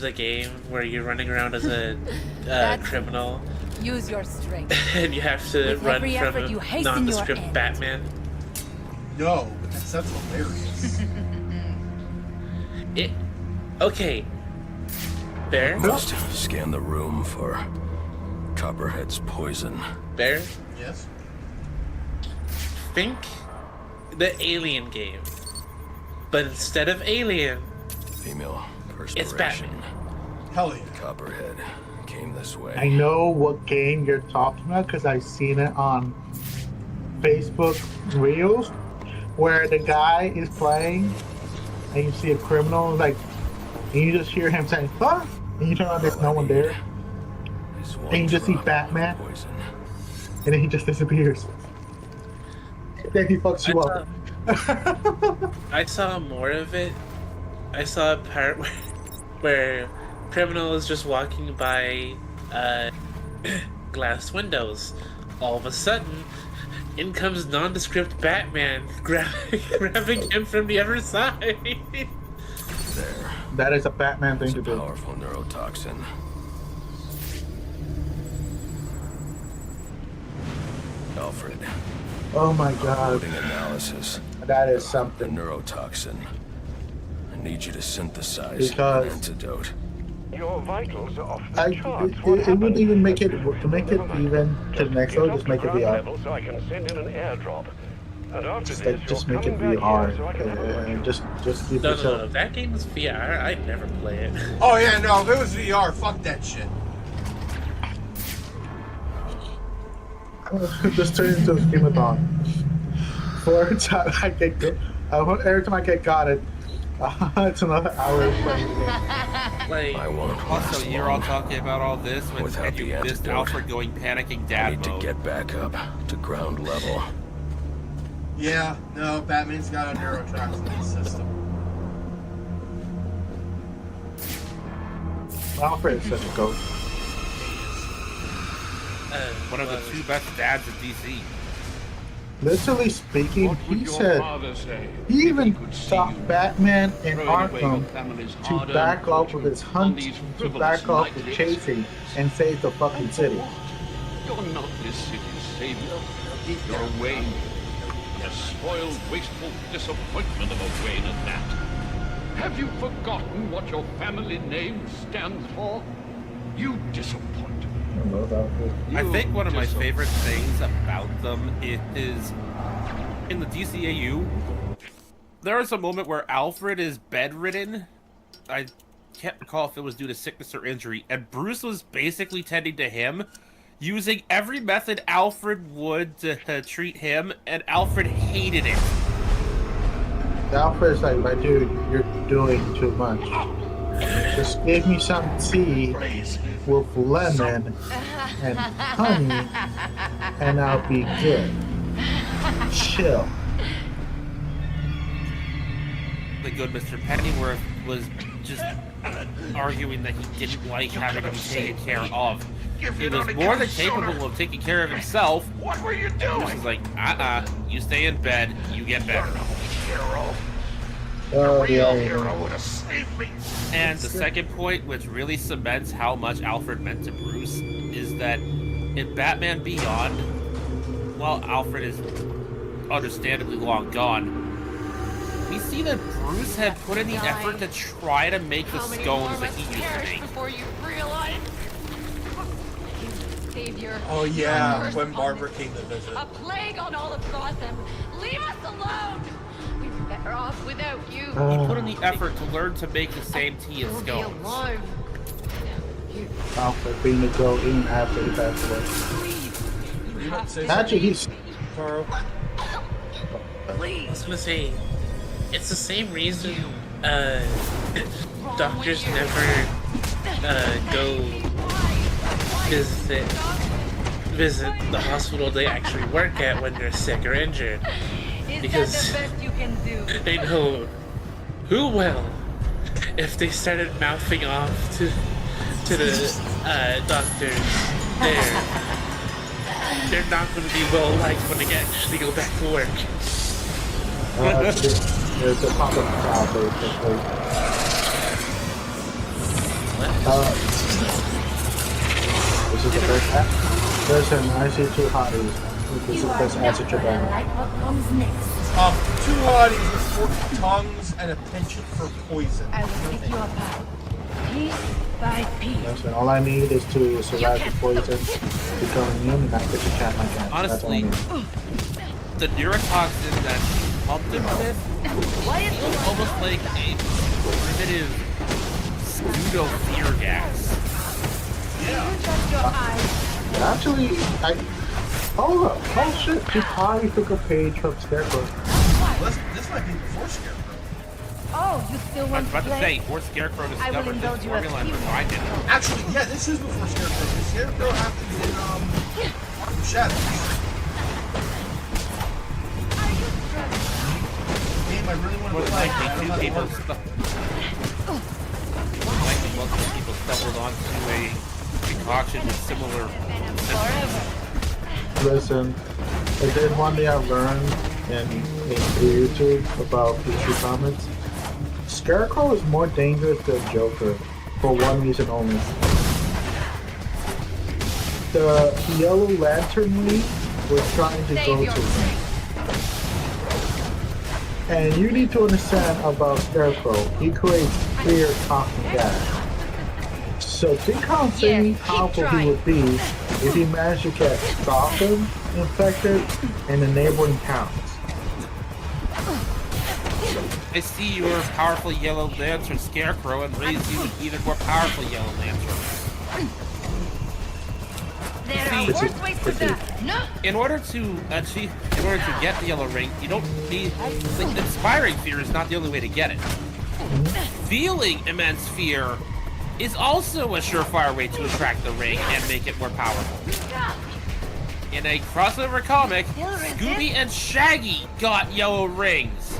the game where you're running around as a That's- criminal Use your strength. and you have to With run every from effort, a you hasten your nondescript end. Batman? No, but that sounds hilarious. Okay. Bear? Just scan the room for Copperhead's poison. Bear? Yes. Think the Alien game. But instead of Alien, Female it's perspiration. Batman. Hell yeah. Copperhead came this I way. know what game you're talking about because I've seen it on Facebook Reels where the guy is playing and you see a criminal like and you just hear him saying, "Huh?" And you turn on, there's no one there, Is one and you just see drop of Batman. poison. and then he just disappears. Then he fucks you up. I saw more of it. I saw a part where criminal is just walking by glass windows. All of a sudden, in comes nondescript Batman, grabbing him from the other side. There. That is a Batman thing It's to a do. powerful neurotoxin. Alfred, Oh my god, loading analysis. that is The something. neurotoxin. I need you to synthesize Because- an antidote. Your vitals are off the charts. It What would happened? even make it to make it even to the next Get level. up Just to make it ground VR. level so I can send in an airdrop. And after Just this, like just you're make it coming back VR here so I can have a look at and you. just keep No, yourself. no. That game is VR. I'd never play it. Oh yeah, no, if it was VR, fuck that shit. Just turn into a schemathon. For every time I get every time I get got it, it's another hour of playing the game. Like, I won't Also, last you're all long. talking about all this Without and you the missed antidote, Alfred going panicking I dad need to mode. get back up to ground level. Yeah, no, Batman's got a neurotoxin system. Alfred is such a goat. One of the two best dads in DC. Literally speaking, What would he your said father say he if even could see stopped you Batman and throwing away your Arkham family's to hard-earned back off of fortune his on hunt, these to frivolous back off the night chasing, and save the fucking city. You're not this city's savior. You're a Wayne. A spoiled, wasteful disappointment of a Wayne at that. Have you forgotten what your family name stands for? You disappoint. I You think one of my disappoint. favorite things about them is in the DCAU, there is a moment where Alfred is bedridden. I can't recall if it was due to sickness or injury, and Bruce was basically tending to him, using every method Alfred would to treat him, and Alfred hated it. Alfred's like, my dude, you're doing too much. Just give me some tea with lemon and honey, and I'll be good. Chill. The good Mr. Pennyworth was just arguing that he didn't like having to be taken care of. He was more than capable of taking care of himself. What were you Bruce doing? was like, you stay in bed, you get better. Hero. Oh, yeah, Hero would have saved me. And the second point, which really cements how much Alfred meant to Bruce, is that in Batman Beyond, while Alfred is understandably long gone, we see that Bruce had put in the effort to try to make the scones that he used to make. Before you realize, Savior. Oh yeah, when Barbara came to visit. A plague on all of Gotham. Leave us alone. We'd be better off without you. He put in the effort to learn to make the same tea as scones. Alfred being to go in after he passed away. Actually, he's. Carl. I was gonna say, it's the same reason doctors never go visit the hospital they actually work at when they're sick or injured, because they know who will, if they started mouthing off to the doctors there, they're not going to be well liked when they actually go back to work. There's a pop-up crowd, basically. This is the first app. Listen, I see two hotties. This is the first acid trip ever. Two hotties with forked tongues and a penchant for poison. I will pick you apart, piece by piece. Listen, all I need is to survive the poison, become immune, and I get to chat my cat. Honestly, the neurotoxin that pumped him with feels almost like a primitive pseudo-fear gas. Actually, hold up. Oh shit, she probably took a page from Scarecrow. This might be before Scarecrow. Oh, you still I want was about to say, before Scarecrow discovered this formula and refined it. Actually, yeah, this is before Scarecrow. Because Scarecrow happened in Arkham Shadows. Game I really want to play. Most people stumbled onto a concoction with similar symptoms. Listen, if there's one thing I've learned in YouTube about PC comics, Scarecrow is more dangerous than Joker for one reason only. The Yellow Lantern League was trying to go to him. And you need to understand about Scarecrow. He creates clear toxic gas. So think how insanely powerful he would be if he managed to get Gotham infected and the neighboring towns. I see your powerful Yellow Lantern Scarecrow and raise you an even more powerful Yellow Lantern. In order to get the Yellow Ring, you don't need. Inspiring fear is not the only way to get it. Feeling immense fear is also a surefire way to attract the ring and make it more powerful. In a crossover comic, Scooby and Shaggy got yellow rings.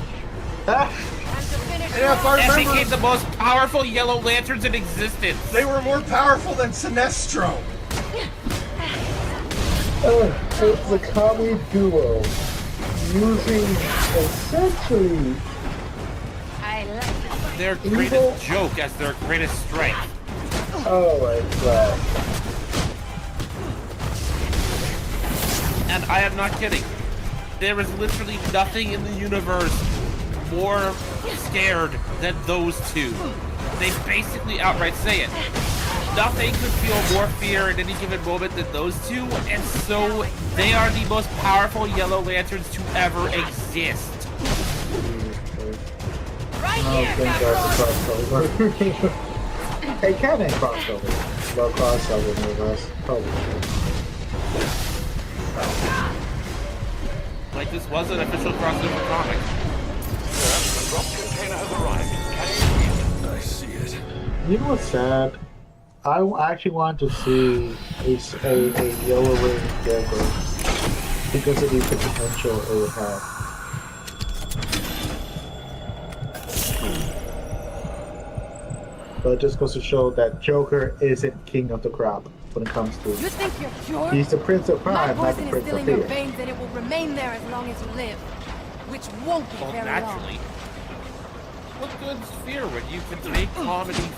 And became the most powerful Yellow Lanterns in existence. They were more powerful than Sinestro. It's a comedy duo using essentially their greatest joke as their greatest strength. Oh my god. And I am not kidding. There is literally nothing in the universe more scared than those two. They basically outright say it. Nothing could feel more fear at any given moment than those two, and so they are the most powerful Yellow Lanterns to ever exist. Right Oh, here, thank God for crossover. Hey, cat ain't crossover. No crossover, no less. Holy shit. Like this was an official crossover comic. The drop container has arrived. I see it. You know what's sad? I actually want to see a Yellow Ring Scarecrow because of the potential it would have. But it just goes to show that Joker isn't king of the crop when it comes to. You think you're sure? He's the Prince of Crime, not the poison is Prince still of in your Fear. veins, and it will remain there as long as you live, which won't be Well, very naturally. What good's fear when you can make comedy,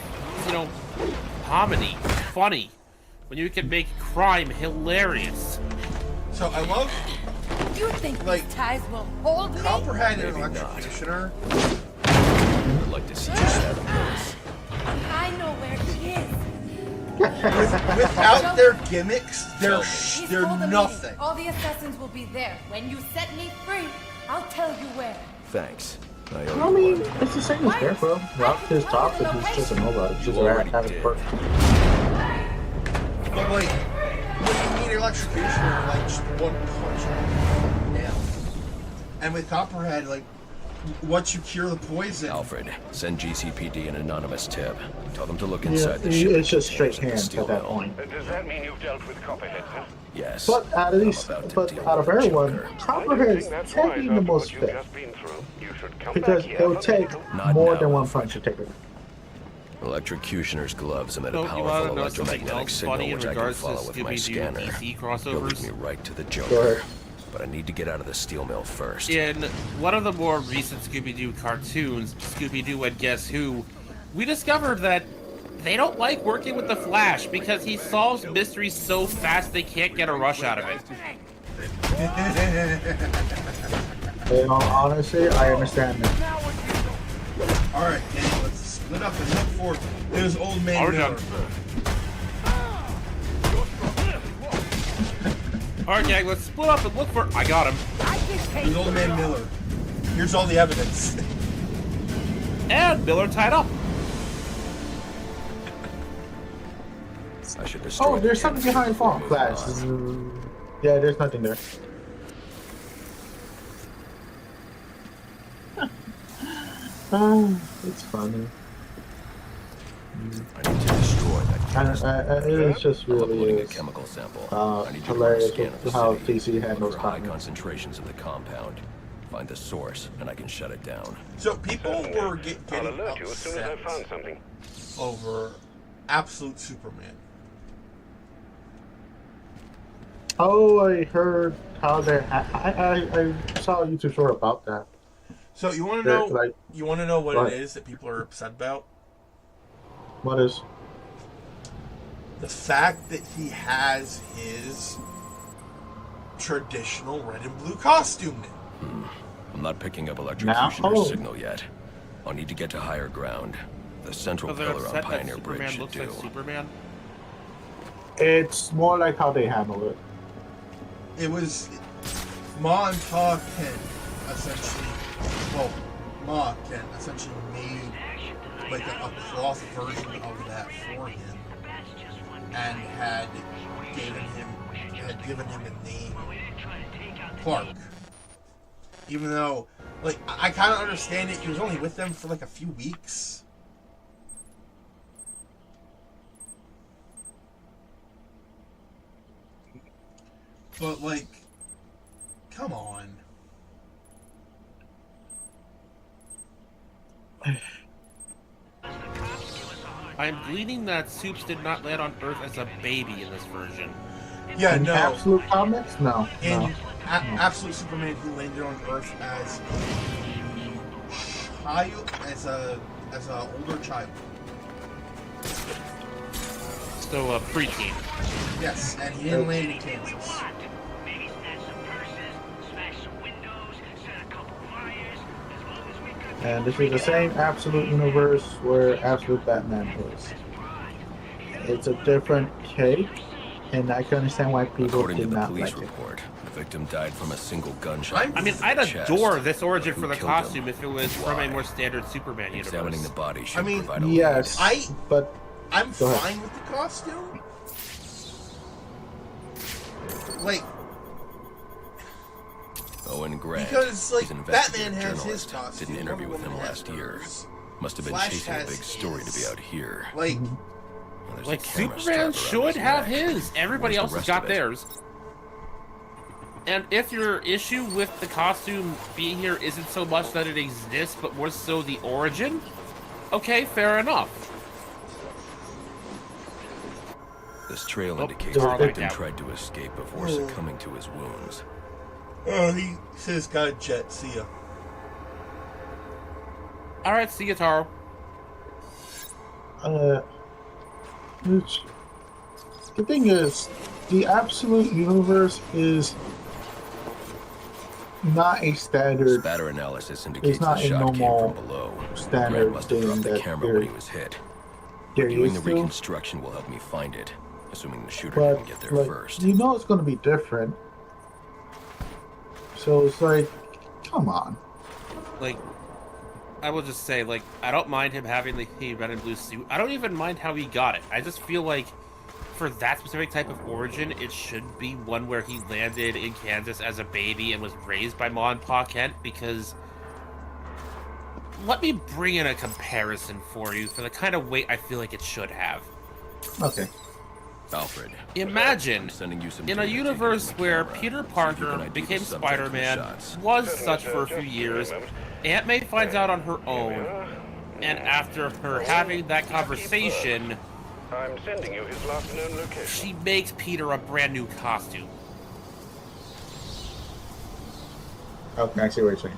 comedy funny, when you can make crime hilarious? So I love You think Like, these ties will hold me? Copperhead and Maybe not. Electrocutioner. I'd like to see you shadow those. I know where he is. Without their gimmicks, they're He's they're called a nothing. meeting. All the assassins will be there. When you set me free, I'll tell you where. Thanks. I mean, it's the same as Scarecrow. Rock his top and he's just a nobody. He's just a rat having fun. But like, when you need Electrocutioner, like just one punch down. And with Copperhead, like, once you cure the poison, Alfred, send GCPD an anonymous tip. Tell them to look Yeah, inside the ship. it's just straight hands at that point. Does that mean you've dealt with Copperhead, sir? Yes. But out of these, but out of everyone, Copperhead is technically the most fit. Because it will take Not more now, than one Alfred. punch to take it. Electrocutioner's gloves emit a Oh, you powerful wanna know something electromagnetic else signal funny in which I can regards to follow with my Scooby-Doo scanner. DC It'll lead crossovers? me right to the Go Joker. ahead. But I need to get out of the steel mill first. In one of the more recent Scooby-Doo cartoons, Scooby-Doo and Guess Who, we discovered that they don't like working with the Flash because he solves mysteries so fast they can't get a rush out of it. You know, honestly, I understand that. alright, gang, let's split up and look for his old man Miller. Alright, gang, let's split up and look for. I got him. His old man Miller. Here's all the evidence. And Miller tied up. I should destroy Oh, the there's tin something behind before I Fall move Flash. on. Yeah, there's nothing there. It's funny. I need to destroy that It's just I'm really uploading a is chemical sample. I need you to hilarious run a scan of the how city. DC handles Look for high Batman. concentrations of the compound. Find the source, and I can shut it down. So people were I'll getting alert you as soon as I upset found something. over Absolute Superman. Oh, I heard how they. I saw a YouTube short about that. So you want to know? Like, You want to know what what? it is that people are upset about? What is? The fact that he has his traditional red and blue costume now. I'm not picking up electrocutioner's Oh. signal yet. I'll need to get to higher ground. The central So they're pillar on upset that Pioneer Bridge Superman should looks do. like Superman? It's more like how they handle it. It was Ma and Pa Kent essentially. Well, Ma Kent essentially made like a cloth version of that for him, and had given him a name, Clark. Even though, like, I kind of understand it. He was only with them for like a few weeks. But like, come on. I'm gleaning that Soups did not land on Earth as a baby in this version. Yeah, In no. Absolute Comics? No. In No. Absolute Superman, he landed on Earth as a child, as a older child. So, preteen. Yes, and he didn't land in Kansas. And this is the same Absolute Universe where Absolute Batman is. It's a different take, and I can understand why people According to did the not police like it. report, the victim died from a single gunshot. I mean, to the I'd chest. adore this origin Who for the killed him? costume if it was from a more standard Superman universe. Examining the body should I mean, provide a Yes, lead. but I'm Go ahead. fine with the costume. Like, Owen Grant, because, like, who's an Batman investigative has his journalist, costume, did an interview Wonder with him Woman has last year. hers. Must have been Flash chasing a has big story to be his. out here. Like, Well, there's a Like, camera strap Superman around should his have neck. his. Everybody Where's else the has rest got of it? theirs. And if your issue with the costume being here isn't so much that it exists, but more so the origin, okay, fair enough. This trail Oh, indicates Carl the back victim out. tried to escape before succumbing to his wounds. oh, he says, "God, Jet, see ya." Alright, see you, Taro. The thing is, the Absolute Universe is not a standard. Spatter analysis It's indicates the not a shot came from normal below. Grant standard must have thing dropped the that camera when he was hit. they're Doing the used to. reconstruction will help me find it, assuming the shooter But didn't get there like, first. you know, it's going to be different. So it's like, come on. Like, I will just say, like, I don't mind him having the red and blue suit. I don't even mind how he got it. I just feel like for that specific type of origin, it should be one where he landed in Kansas as a baby and was raised by Ma and Pa Kent, because let me bring in a comparison for you for the kind of weight I feel like it should have. Okay. Alfred, Imagine, in a universe where Peter Parker became Spider-Man, was such for a few years, Aunt May finds out on her own, and after her having that conversation, I'm sending you his last known location. she makes Peter a brand new costume. Okay, I see what you're saying.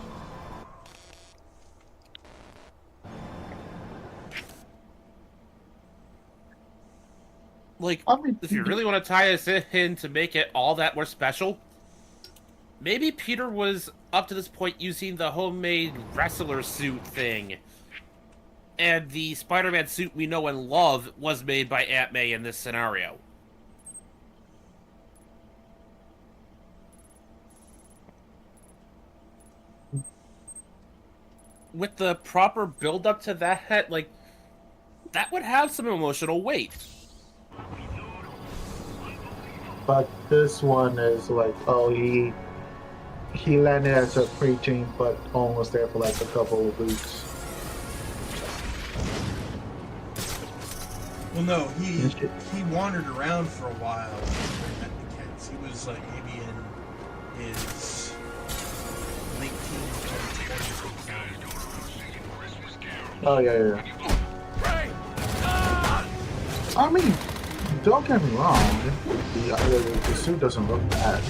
Like, I mean, if you really want to tie us in to make it all that more special, maybe Peter was, up to this point, using the homemade wrestler suit thing. And the Spider-Man suit we know and love was made by Aunt May in this scenario. With the proper build-up to that, like, that would have some emotional weight. But this one is like, oh, he landed as a preteen, but almost there for like a couple of weeks. Well, no, he wandered around for a while when he met the Kents. He was like maybe in his late teens or 20s. Oh yeah. I mean, don't get me wrong. The suit doesn't look bad.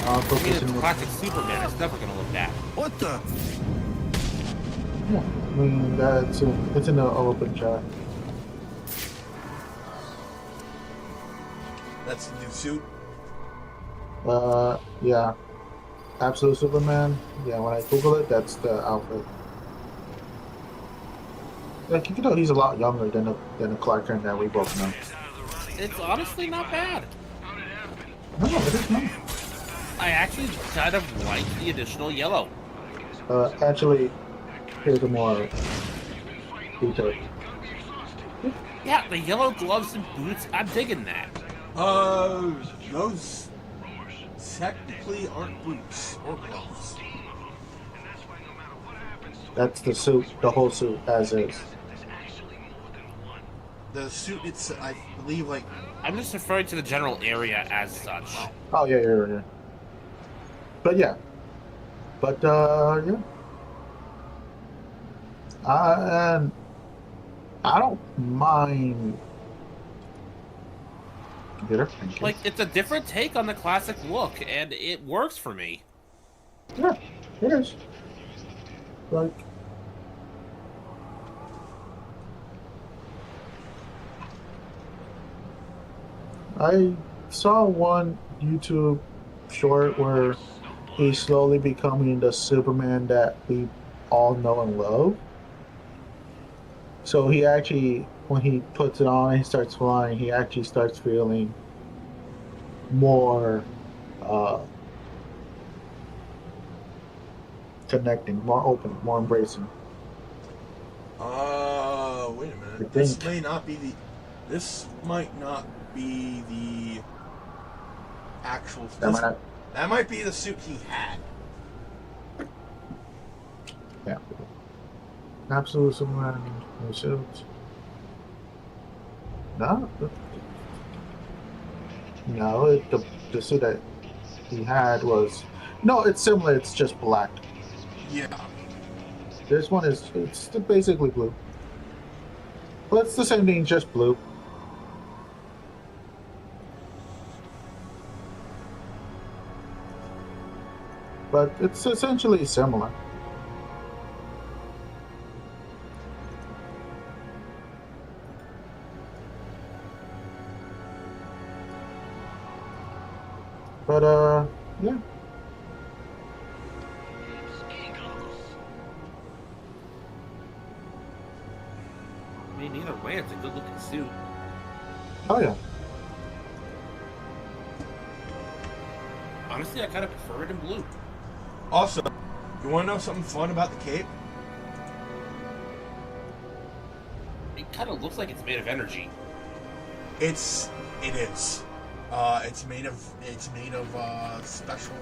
I mean, it's classic Superman. It's never gonna look bad. What the? Yeah, I mean it's in the open shot. That's the new suit. Yeah. Absolute Superman. Yeah, when I Google it, that's the outfit. Like, you can tell he's a lot younger than the Clark Kent that we both know. It's honestly not bad. No, it is not. I actually kind of like the additional yellow. Actually, here's a more detailed. Yeah, the yellow gloves and boots, I'm digging that. Those technically aren't boots or gloves. That's the suit, the whole suit as is. The suit, it's, I believe, like... I'm just referring to the general area as such. Oh, yeah. But yeah. Yeah. And I don't mind... Computer, thank you. Like, it's a different take on the classic look, and it works for me. Yeah, it is. Like... I saw one YouTube short where he's slowly becoming the Superman that we all know and love. So he actually, when he puts it on and he starts flying, he actually starts feeling more connecting, more open, more embracing. Wait a minute. This might not be the actual. That might be the suit he had. Yeah. Absolute Superman suit. No. No, the suit that he had was... No, it's similar, it's just black. Yeah. This one it's basically blue. But it's the same thing, just blue. But it's essentially similar. But yeah. I mean, either way, it's a good looking suit. Oh yeah. Honestly, I kind of prefer it in blue. Also, you want to know something fun about the cape? It kind of looks like it's made of energy. It is. It's made of special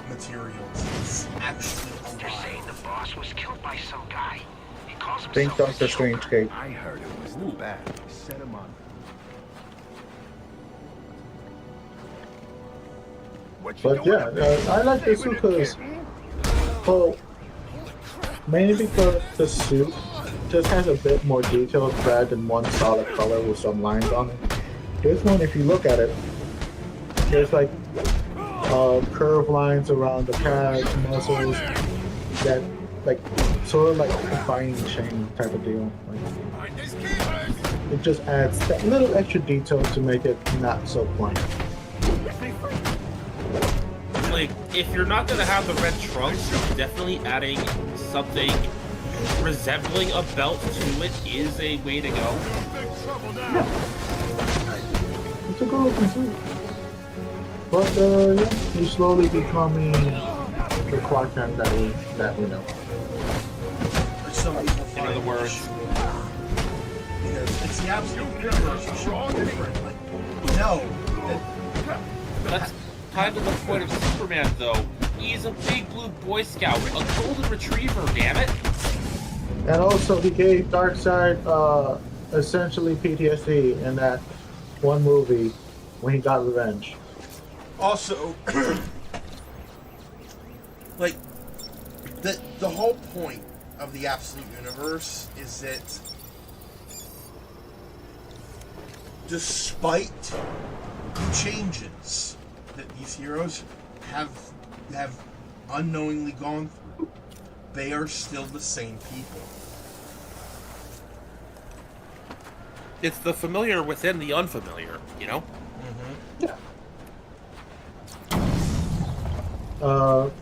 materials. It's actually They're saying alive. the boss was killed by some guy. He calls Think himself Doctor Strange cape. I heard it was the bat. Set him on. But yeah, I like the suit because, well, mainly because the suit just has a bit more detailed thread than one solid color with some lines on it. This one, if you look at it, there's like curved lines around the calves, muscles, that like sort of like a binding chain type of deal. Like, it just adds that little extra detail to make it not so plain. Like, if you're not gonna have the red trunks, definitely adding something resembling a belt to it is a way to go. Yeah. It's a good looking suit. But yeah, he's slowly becoming the Clark Kent that we know. Some people In other words, because it's the absolute universe. It should be different. Like, no. that's kind of the point of Superman, though. He's a big blue Boy Scout, a golden retriever, damn it. And also, he gave Darkseid essentially PTSD in that one movie when he got revenge. Also, like, the whole point of the absolute universe is that despite the changes that these heroes have unknowingly gone through, they are still the same people. It's the familiar within the unfamiliar, you know? Mm-hmm. Yeah.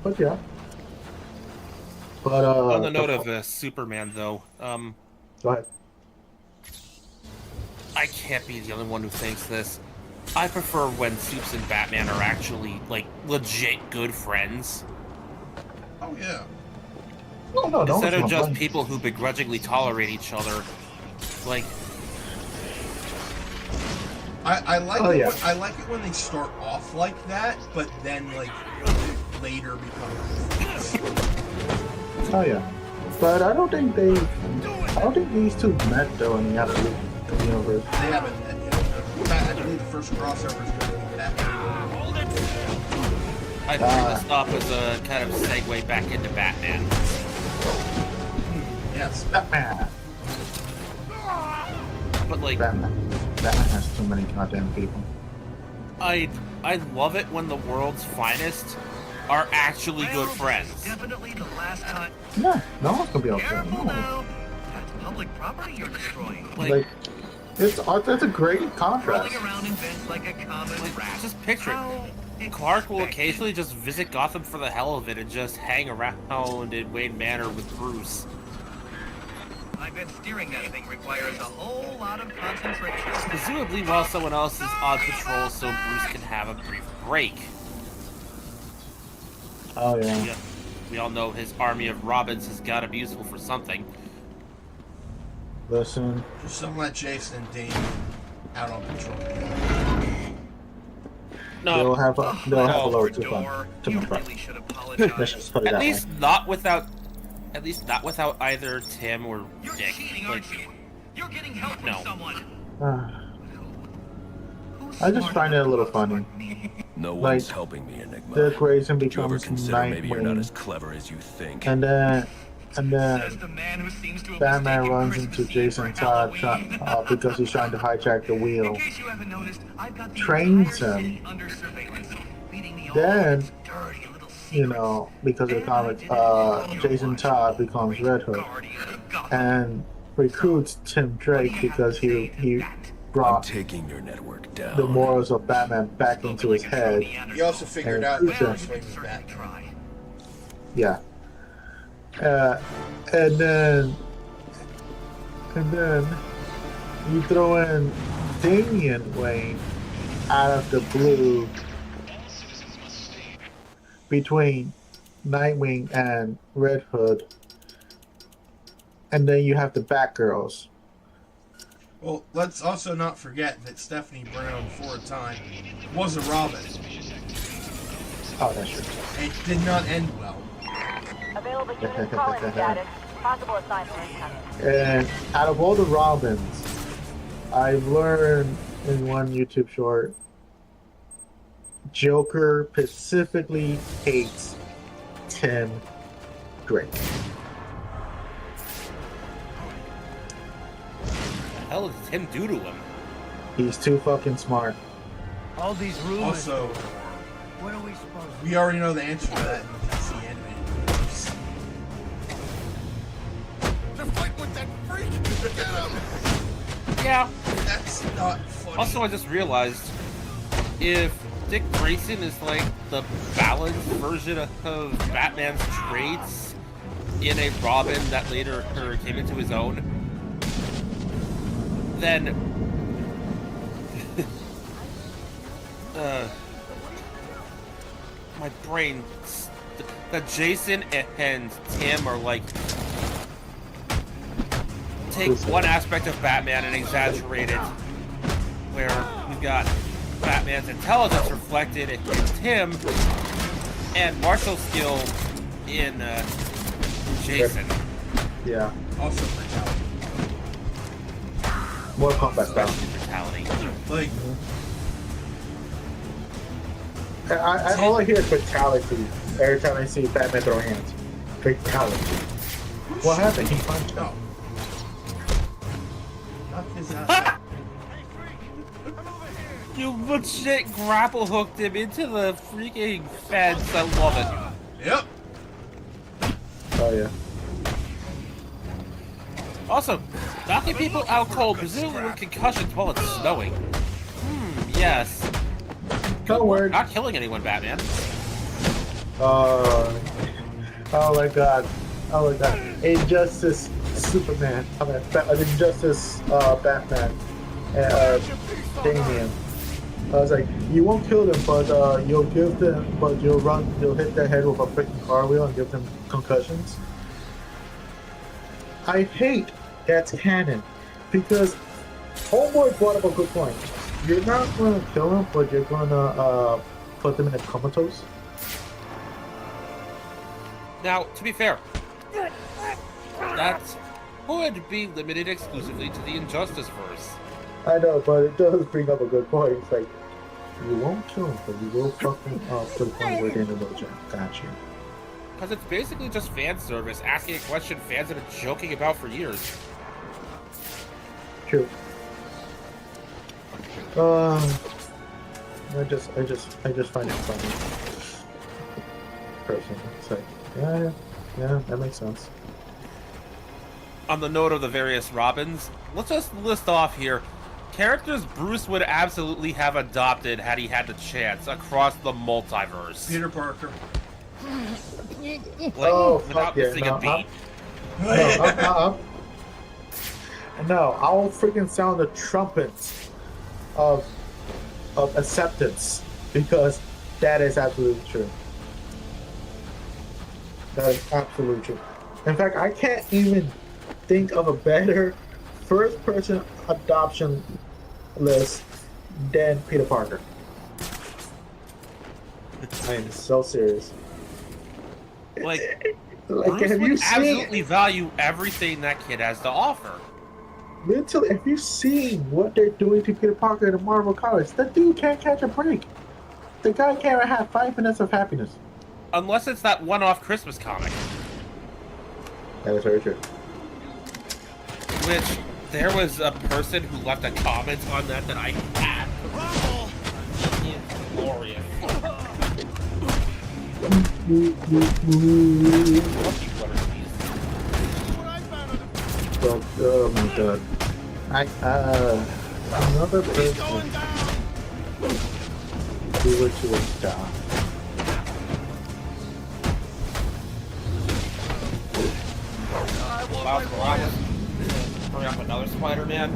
But yeah. But On the note of Superman, though, go ahead. I can't be the only one who thinks this. I prefer when Supes and Batman are actually, like, legit good friends. Oh, yeah. No, Instead of just people who begrudgingly tolerate each other. Like, I like Oh, it yeah. I like it when they start off like that, but then like later become. Oh yeah. But I don't think these two met though in the absolute universe. They haven't met yet. In fact, I believe the first crossover is going to be that. I bring this up as a kind of segue back into Batman. Yes. Batman. But, like, Batman has too many goddamn people. I love it when the world's finest are actually good friends. Definitely the last time. Yeah, no one's gonna be upset. Careful No. now. That's public property you're destroying. Like, it's a great contrast. Rolling around in vents like a common rat. just picture it. Clark will occasionally just visit Gotham for the hell of it and just hang around in Wayne Manor with Bruce. I bet steering that thing requires a whole lot of concentration. Presumably while someone else is on patrol so Bruce can have a brief break. Oh yeah. We all know his army of Robins has got to be useful for something. Listen. Just don't let Jason and Damian out on patrol. No, They'll have a load to fun. To my front. Let's just put it at that least way. not without either Tim or Dick. Like, You're getting help from no. someone. I just find it a little funny. No Like, one's helping me, Enigma. Dick Grayson Did you ever becomes consider maybe you're not Nightwing, as clever as you think? and then Says the man who seems to have Batman mistaken runs Christmas into Eve Jason for Todd Halloween. because he's trying to hijack the wheel. In case you haven't noticed, I've got the Trains entire him. city under surveillance, feeding me all Then, these dirty little you know, because of the comics, Jason Todd becomes Red Hood and recruits Tim Drake because he brought taking your network down. the morals of Batman back into his head. He also figured out that Bruce Wayne was Batman. Yeah. And then you throw in Damian Wayne out of the blue between Nightwing and Red Hood, and then you have the Batgirls. Well, let's also not forget that Stephanie Brown, for a time, was a Robin. Oh, that's true. It did not end well. Available unit calling status. Possible assignment incoming. And out of all the Robins, I've learned in one YouTube short, Joker specifically hates Tim Drake. What the hell did Tim do to him? He's too fucking smart. All these rumors. Also, What are we supposed to we already know the answer to that in the DC animated universe. They're fighting with that freak! Get him! Yeah. That's not funny. Also, I just realized if Dick Grayson is like the balanced version of Batman's traits in a Robin that later came into his own, then my brain, that Jason and Tim are like, take one aspect of Batman and exaggerate it, where we've got Batman's intelligence reflected in Tim and martial skill in Jason. Yeah. Also brutality. More combat style. Brutality. Like, all I hear is fatality every time I see Batman throw hands. Fatality. What happened? He punched him. no. Knock his ass out. You legit grapple hooked him into the freaking fence. I love it. Yep. Oh yeah. Also, knocking people out cold, presumably with concussions while it's snowing. Yes. Don't worry. Not killing anyone, Batman. Oh my god. Oh my god. Injustice Superman. I mean, Injustice Batman. And Damian. I was like, you won't kill them, but you'll hit their head with a freaking car wheel and give them concussions. I hate that's canon, because Homeboy brought up a good point. You're not going to kill them, but you're going to put them in a comatose. Now, to be fair, that would be limited exclusively to the Injustice verse. I know, but it does bring up a good point. It's like, you won't kill them, but you will fucking to the point where they're in the mojo. Got you. Because it's basically just fan service, asking a question fans have been joking about for years. True. I just find it funny. Personally, it's like, yeah, that makes sense. On the note of the various Robins, let's just list off here characters Bruce would absolutely have adopted had he had the chance across the multiverse. Peter Parker. Like, without missing a beat. No, I'll freaking sound the trumpets of acceptance, because that is absolutely true. That is absolutely true. In fact, I can't even think of a better first-person adoption list than Peter Parker. I am so serious. Like Bruce have would you absolutely value everything that kid has to offer. Literally, have you seen what they're doing to Peter Parker in the Marvel comics? That dude can't catch a break. The guy can't have 5 minutes of happiness. Unless it's that one-off Christmas comic. That is very true. Which, there was a person who left a comment on that I had. It's glorious. Oh my god. Another person. Do what you would die. Miles Morales. Bring up another Spider-Man.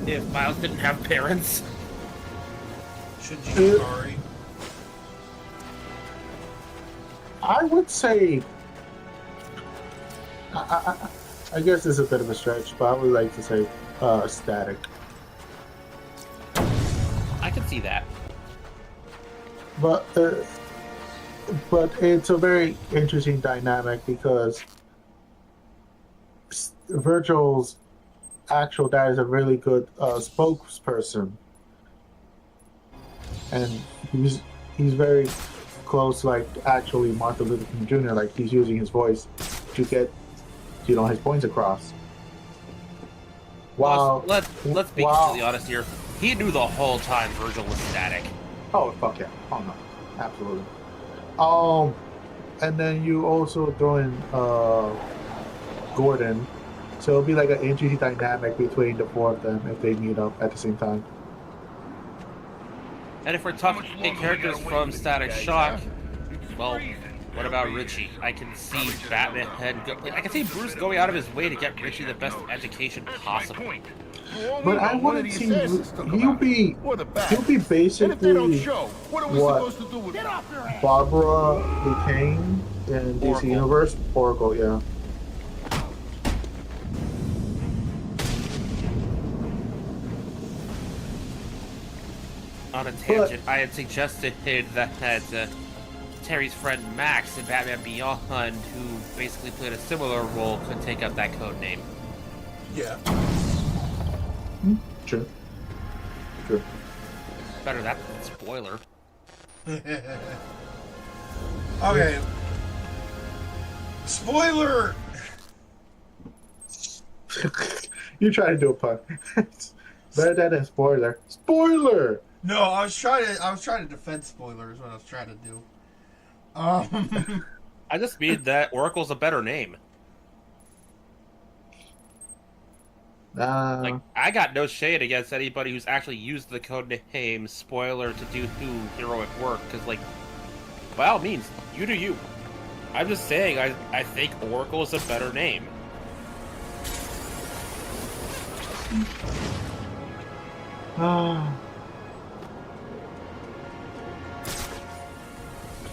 If Miles didn't have parents. Shinji Ikari. I would say. I guess it's a bit of a stretch, but I would like to say Static. I can see that. But it's a very interesting dynamic because Virgil's actual dad is a really good spokesperson, and he's very close, like actually Martin Luther King Jr. Like he's using his voice to get his points across. Wow. Let's be completely honest here. He knew the whole time Virgil was Static. Oh fuck yeah! Oh no, absolutely. And then you also throw in Gordon, so it'll be like an interesting dynamic between the four of them if they meet up at the same time. And if we're talking big characters from Static Shock, well, what about Richie? I can see Batman I can see Bruce going out of his way to get Richie the best education possible. But I wouldn't see he'll be basically what Barbara became in DC Universe. Oracle, yeah. On a tangent, I had suggested that Terry's friend Max in Batman Beyond, who basically played a similar role, could take up that code name. Yeah. True. Better that than spoiler. Okay. Spoiler! You try to do a pun. Better than a spoiler. Spoiler! No, I was trying to defend spoilers. What I was trying to do. I just mean that Oracle's a better name. Like, I got no shade against anybody who's actually used the code name spoiler to do heroic work, because, like, by all means, you do you. I'm just saying, I think Oracle is a better name.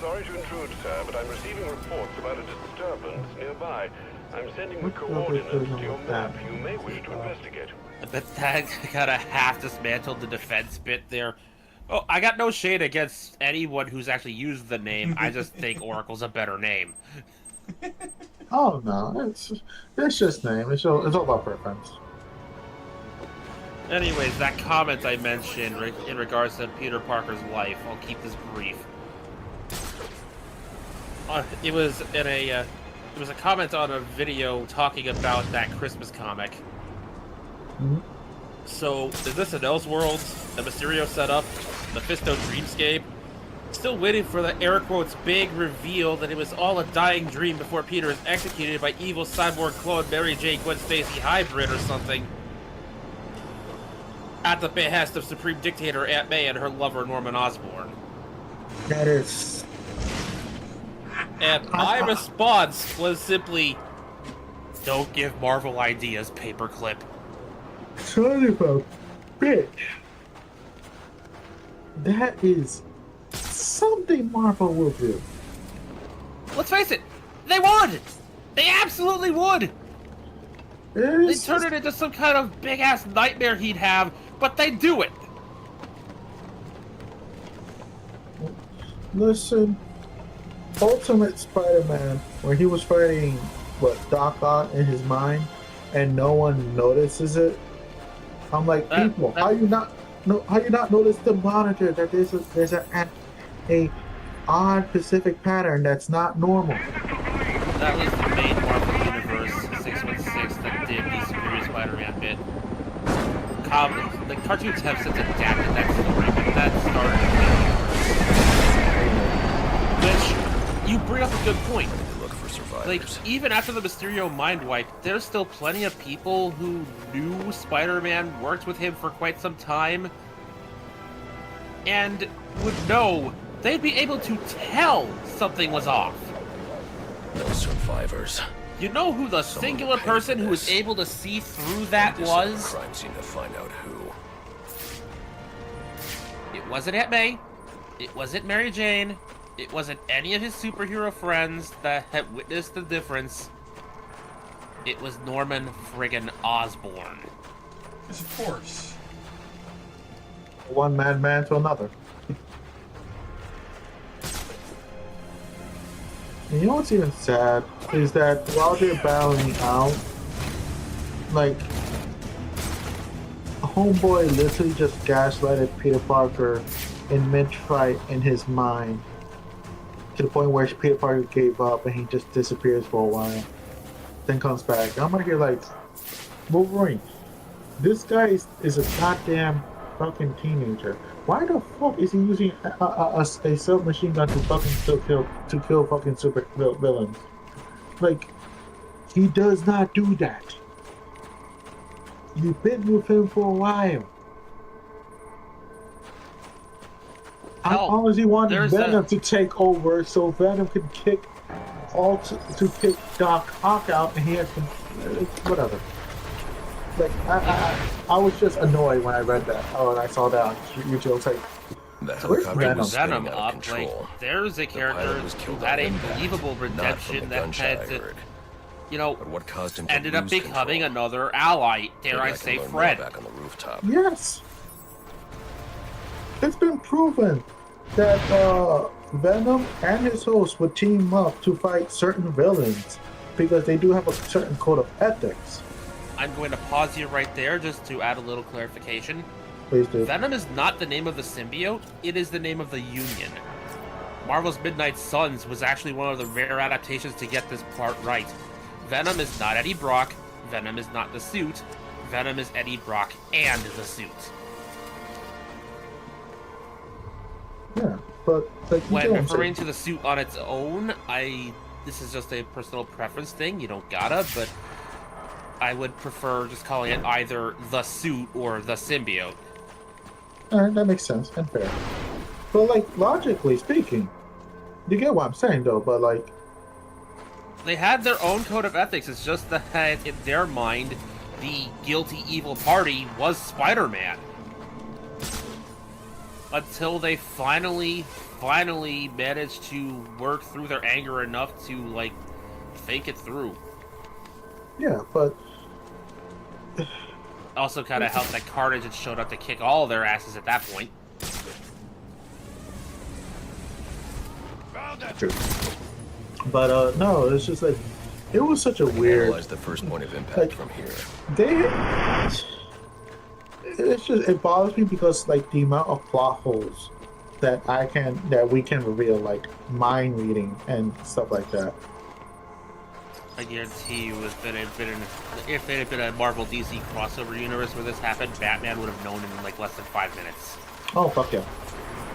Sorry to intrude, sir, but I'm receiving reports about a disturbance nearby. I'm sending the coordinates to your map. You may wish to investigate. But that gotta half dismantled the defense bit there. Oh, I got no shade against anyone who's actually used the name. I just think Oracle's a better name. Oh no, it's just name. It's all about preference. Anyways, that comment I mentioned in regards to Peter Parker's life, I'll keep this brief. It was a comment on a video talking about that Christmas comic. Mm-hmm. So, is this an Elseworlds, the Mysterio setup, Mephisto Dreamscape? Still waiting for the air quotes big reveal that it was all a dying dream before Peter is executed by evil cyborg clone Mary J. Gwen Stacy hybrid or something. At the behest of Supreme Dictator Aunt May and her lover Norman Osborn. That is... And my response was simply, don't give Marvel ideas, paperclip. Son of a bitch. That is something Marvel will do. Let's face it, they would! They absolutely would! They turn it into some kind of big-ass nightmare he'd have, but they do it! Listen, Ultimate Spider-Man, where he was fighting, Doc Ock in his mind, and no one notices it. I'm like, people, how you not notice the monitor that there's a odd Pacific pattern that's not normal? That was the main Marvel Universe 616 that did the Superior Spider-Man bit. The cartoons have since adapted that story, but that started in the universe. Which, you bring up a good point. Look for survivors. Like, even after the Mysterio mind wipe, there's still plenty of people who knew Spider-Man, worked with him for quite some time, and would know they'd be able to tell something was off. No survivors. You know who the singular person who was able to see through that was? Crime scene to find out who. It wasn't Aunt May. It wasn't Mary Jane. It wasn't any of his superhero friends that had witnessed the difference. It was Norman friggin' Osborn. Yes, of course. One madman to another. And you know what's even sad is that while they're battling out, like, Homeboy literally just gaslighted Peter Parker in mid-fight in his mind, to the point where Peter Parker gave up and he just disappears for a while, then comes back. I'm like, Wolverine, this guy is a goddamn fucking teenager. Why the fuck is he using a submachine gun to fucking still kill fucking super villains? Like, he does not do that. You've been with him for a while. I honestly wanted Venom to take over so Venom could kick to kick Doc Ock out, and he had to, whatever. Like, I was just annoyed when I read that. Oh, and I saw that on YouTube. I was like, the helicopter was Venom spinning out of up. control. Like, there's a character who had a believable redemption that had to, you know, what caused him ended up becoming another ally. Dare I say, friend. Back on the rooftop. Yes. It's been proven that Venom and his host would team up to fight certain villains because they do have a certain code of ethics. I'm going to pause you right there just to add a little clarification. Please do. Venom is not the name of the symbiote, it is the name of the Union. Marvel's Midnight Suns was actually one of the rare adaptations to get this part right. Venom is not Eddie Brock, Venom is not the suit, Venom is Eddie Brock and the suit. Yeah, but like, when referring to the suit on its own, this is just a personal preference thing, you don't gotta, but I would prefer just calling it either the suit or the symbiote. Alright, that makes sense and fair. But like, logically speaking, you get what I'm saying though, but like, they had their own code of ethics, it's just that in their mind, the guilty evil party was Spider-Man. Until they finally managed to work through their anger enough to, like, think it through. Yeah, but also kind of helped that Carnage had showed up to kick all their asses at that point. True. But no, it's just like, it was such a weird. Analyze the first point of impact from here. It bothers me because like the amount of plot holes that we can reveal, like mind reading and stuff like that. I guarantee you, if it had been a Marvel DC crossover universe where this happened, Batman would have known in like less than 5 minutes. Oh fuck yeah,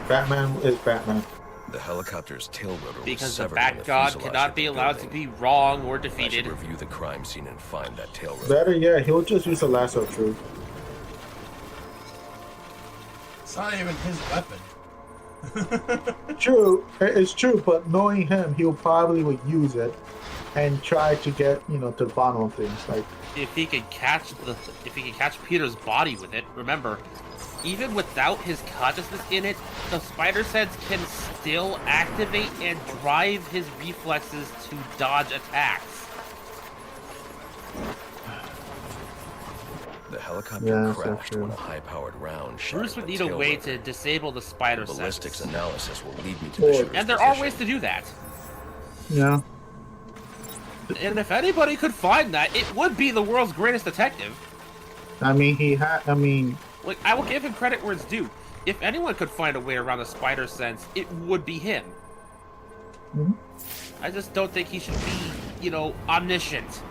Batman is Batman. The helicopter's tail rotor because was the Bat God cannot be allowed to be wrong or defeated. I should review the crime scene and find that tail rotor. Better, yeah, he'll just use the lasso of truth. It's not even his weapon. True, it's true, but knowing him, he'll probably would use it and try to get, to the bottom of things. Like, if he could catch Peter's body with it, remember, even without his consciousness in it, the spider sense can still activate and drive his reflexes to dodge attacks. The helicopter crashed when a high-powered round shot. Bruce would need a way to disable the spider sense. Ballistics analysis will lead me to the shooter's and there are ways to do that. Yeah. And if anybody could find that, it would be the world's greatest detective. I mean, like, I will give him credit where it's due. If anyone could find a way around the spider sense, it would be him. Mm-hmm. I just don't think he should be, omniscient.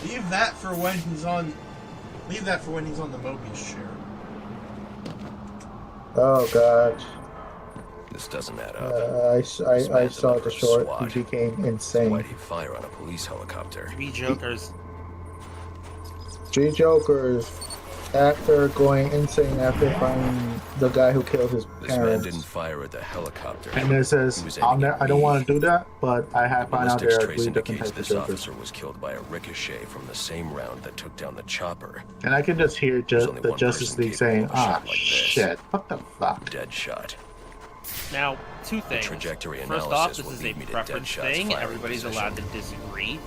Leave that for when he's on the Mobius share. Oh god. The This doesn't add up. I saw the short. He became insane. Why'd he fire on a police helicopter? Three Jokers. Three Jokers. After going insane after finding the guy who killed his This man parents. didn't fire at the helicopter. And it says, He was I aiming at don't me. want to do that, but I have found out Ballistics there are trace 3 different indicates types of this Jokers. officer was killed by a ricochet from the same round that took down the chopper. And I can just hear There's only the one Justice person League capable saying, of a shot like this. shit, what the fuck? Dead shot. Now, two things. trajectory First analysis off, this will is a lead me to preference Deadshot's thing. firing Everybody's position. allowed to disagree.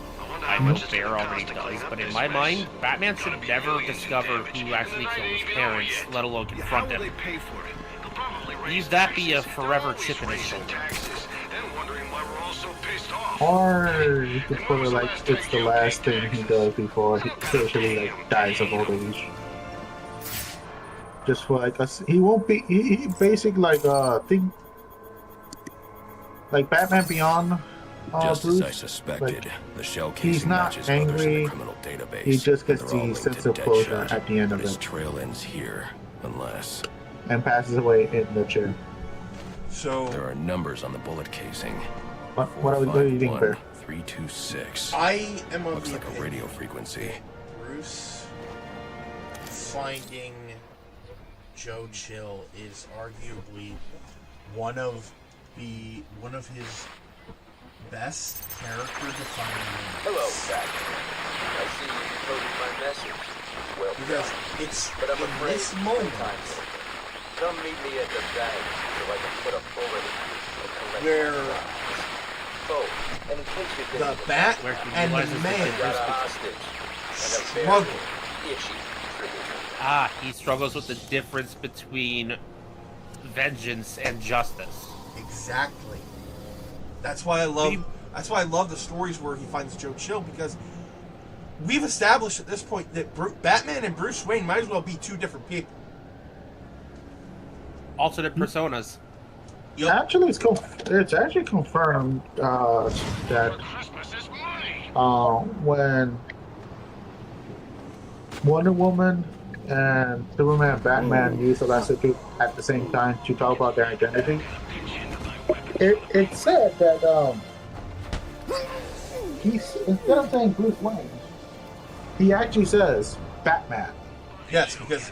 I know Bear already does, but in my mind, Batman should never discover who actually killed his parents, let alone confront them. Leave that be a forever chip in his shoulder. Or you could put it like it's the last thing he does before he officially like dies of old age. Just for like us, he won't be. He basic like thing like Batman Beyond. Just Bruce, as I suspected, like, the shell he's casing not matches others in angry. the criminal database. He just gets and they're all the linked sense to of closure Deadshot, at the end but of his it trail ends here, unless and passes away in the chair. So there are numbers on the bullet casing. What do you think, Bear? 326. I am of Looks the like a opinion radio frequency. Bruce finding Joe Chill is arguably one of his best character defining moments. Hello, Batman. I see you decoded my message. Well Because done. it's But I'm in afraid this moment come meet me at the bank so I can put a bullet in you and collect where my prize. Oh, and in case you the didn't Bat Where he and realizes the that Man the got a hostage and a very struggle. itchy trigger. Ah, he struggles with the difference between vengeance and justice. Exactly. That's why I love the stories where he finds Joe Chill, because we've established at this point that Batman and Bruce Wayne might as well be two different people. Alternate personas. Yep. Actually, it's actually confirmed that when Wonder Woman and Superman and Batman use Elastic at the same time to talk about their identity, it said that he's, instead of saying Bruce Wayne, he actually says Batman. Yes, because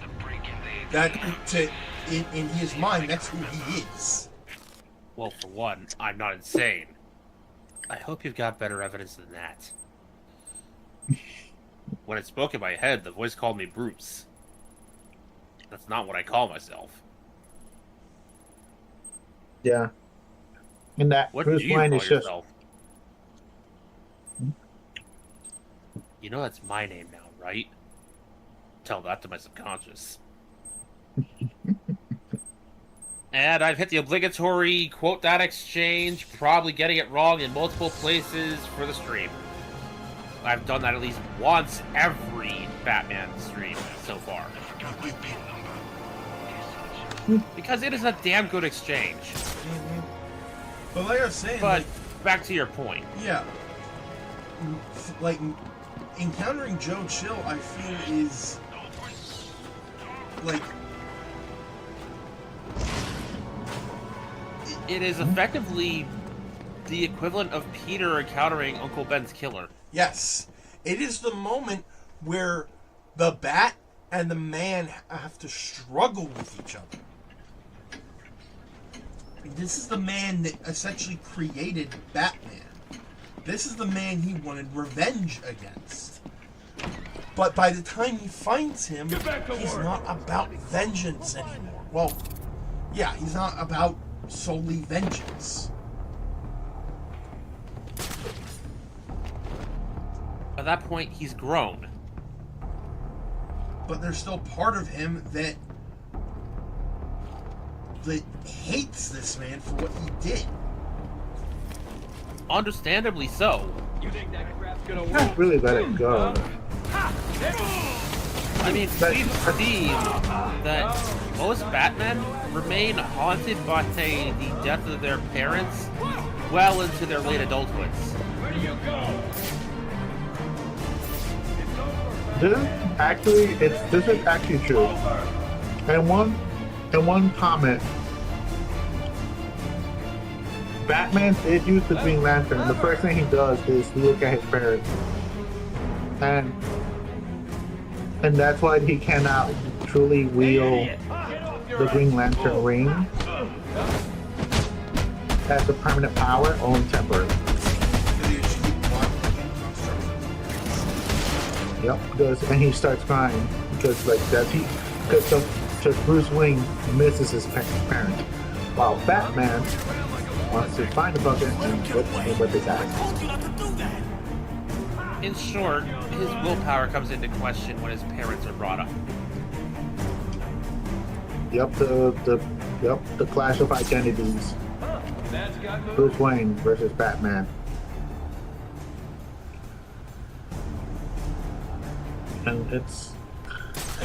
in his mind, that's who he is. Well, for one, I'm not insane. I hope you've got better evidence than that. When it spoke in my head, the voice called me Bruce. That's not what I call myself. Yeah. And that What Bruce do you Wayne call is just. yourself? You know that's my name now, right? Tell that to my subconscious. And I've hit the obligatory quote that exchange, probably getting it wrong in multiple places for the stream. I've done that at least once every Batman stream so far. Because it is a damn good exchange. But like I was saying, But back to your point. yeah, like encountering Joe Chill, I feel is like It is effectively the equivalent of Peter encountering Uncle Ben's killer. yes, it is the moment where the Bat and the Man have to struggle with each other. This is the man that essentially created Batman. This is the man he wanted revenge against. But by the time he finds him, he's not about vengeance anymore. Well, yeah, he's not about solely vengeance. At that point, he's grown. But there's still part of him that hates this man for what he did. Understandably so. You think that crap's gonna work? Can't really let it go. I mean, we've seen that most Batmen remain haunted by the death of their parents well into their late adulthoods. Where do you go? This is actually true. And one comment Batman did use the Green Lantern. The first thing he does is look at his parents, and that's why he cannot truly wield the Green Lantern ring as a permanent power, only temporary. Yep, and he starts crying because Bruce Wayne misses his parents, while Batman wants to find the bucket and whip his ass. In short, his willpower comes into question when his parents are brought up. Yep, the clash of identities. Bruce Wayne versus Batman. And it's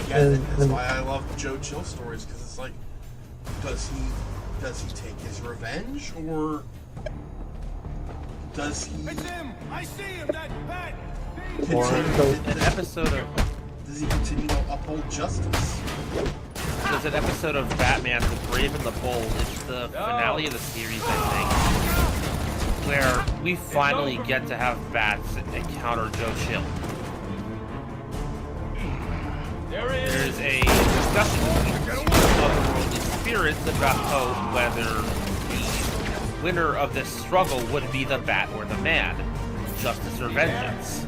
that's why I love Joe Chill stories, because it's like, does he take his revenge, or does he? It's him! I see him! That bat! An episode of does he continue to uphold justice? There's an episode of Batman, The Brave and the Bold. It's the finale of the series, I think, where we finally get to have Bats encounter Joe Chill. There's a discussion between otherworldly spirits about whether the winner of this struggle would be the Bat or the Man, justice or vengeance.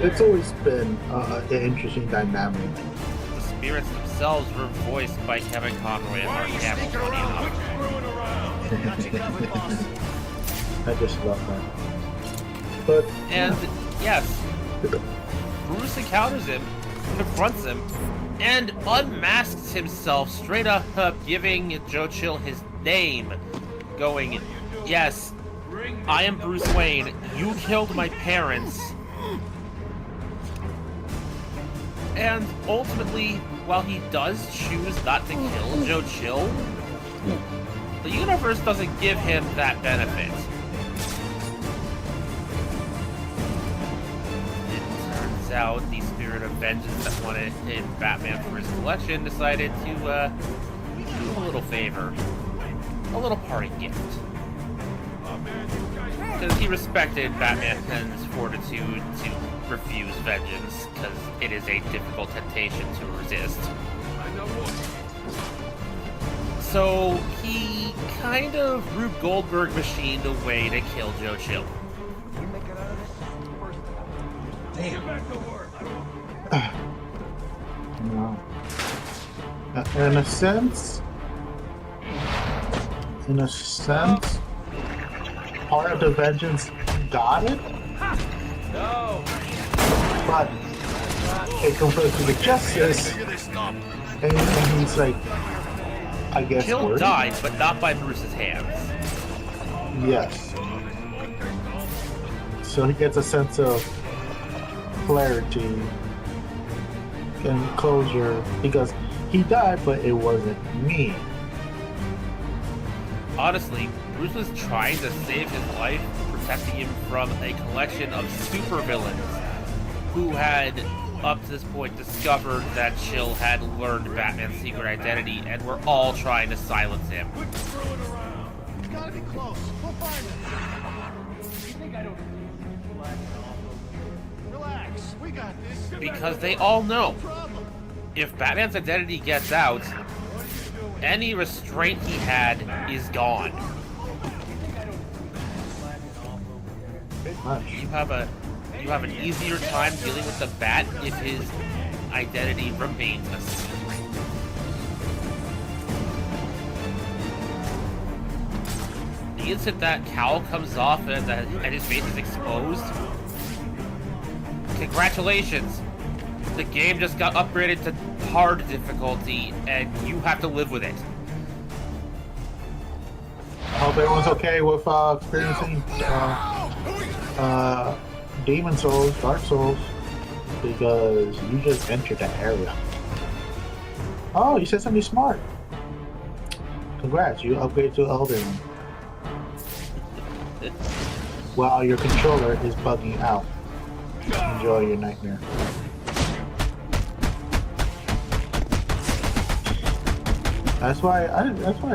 It's always been an interesting dynamic. The spirits themselves were voiced by Kevin Conroy and Mark Hamill. I just love that. But yes, Bruce encounters him, confronts him, and unmasks himself straight up, giving Joe Chill his name, going, "Yes, I am Bruce Wayne. You killed my parents." And ultimately, while he does choose not to kill Joe Chill, the universe doesn't give him that benefit. It turns out the spirit of vengeance that wanted him Batman for his collection decided to do him a little favor. A little party gift. Because he respected Batman's fortitude to refuse vengeance, because it is a difficult temptation to resist. So he kind of Rube Goldberg machined a way to kill Joe Chill. Damn. No. In a sense, part of the vengeance got it. No. But it conflicts with the justice, and he's like, I guess. Chill died, but not by Bruce's hands. Yes. So he gets a sense of clarity and closure because he died, but it wasn't me. Honestly, Bruce was trying to save his life, protecting him from a collection of supervillains who had, up to this point, discovered that Chill had learned Batman's secret identity and were all trying to silence him. Quit screwing around. It's gotta be close. We'll find it. You think I don't relax. We got this. Because they all know, if Batman's identity gets out, any restraint he had is gone. You have an easier time dealing with the Bat if his identity remains a secret. The instant that cowl comes off and his face is exposed, congratulations! The game just got upgraded to hard difficulty, and you have to live with it. I hope everyone's okay with experiencing Demon Souls, Dark Souls, because you just entered that area. Oh, you said something smart. Congrats, you upgraded to Elden Ring. While your controller is bugging out. Enjoy your nightmare. That's why I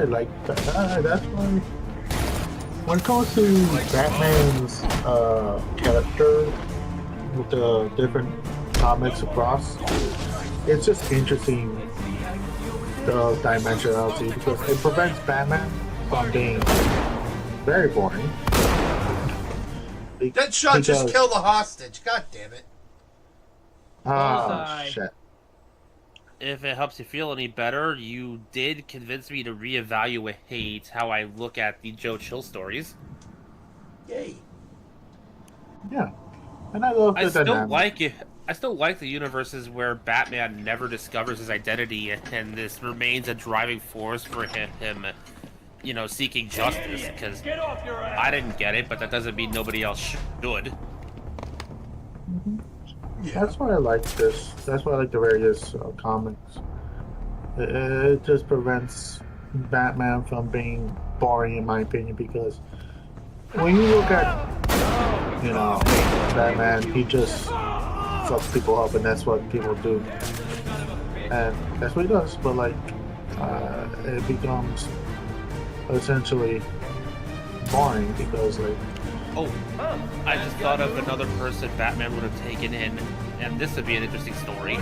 like that. That's why when it comes to Batman's character with the different comics across, it's just interesting the dimensionality because it prevents Batman from being very boring. Deadshot just killed the hostage. God damn it. Oh, shit. If it helps you feel any better, you did convince me to reevaluate how I look at the Joe Chill stories. Yay. Yeah. And I love the dynamic. I still like the universes where Batman never discovers his identity and this remains a driving force for him seeking justice, because I didn't get it, but that doesn't mean nobody else should. Yeah. That's why I like this. That's why I like the various comics. It just prevents Batman from being boring, in my opinion, because when you look at, Batman, he just fucks people up, and that's what people do. And that's what he does, but, it becomes essentially boring because, I just thought of another person Batman would have taken in, and this would be an interesting story.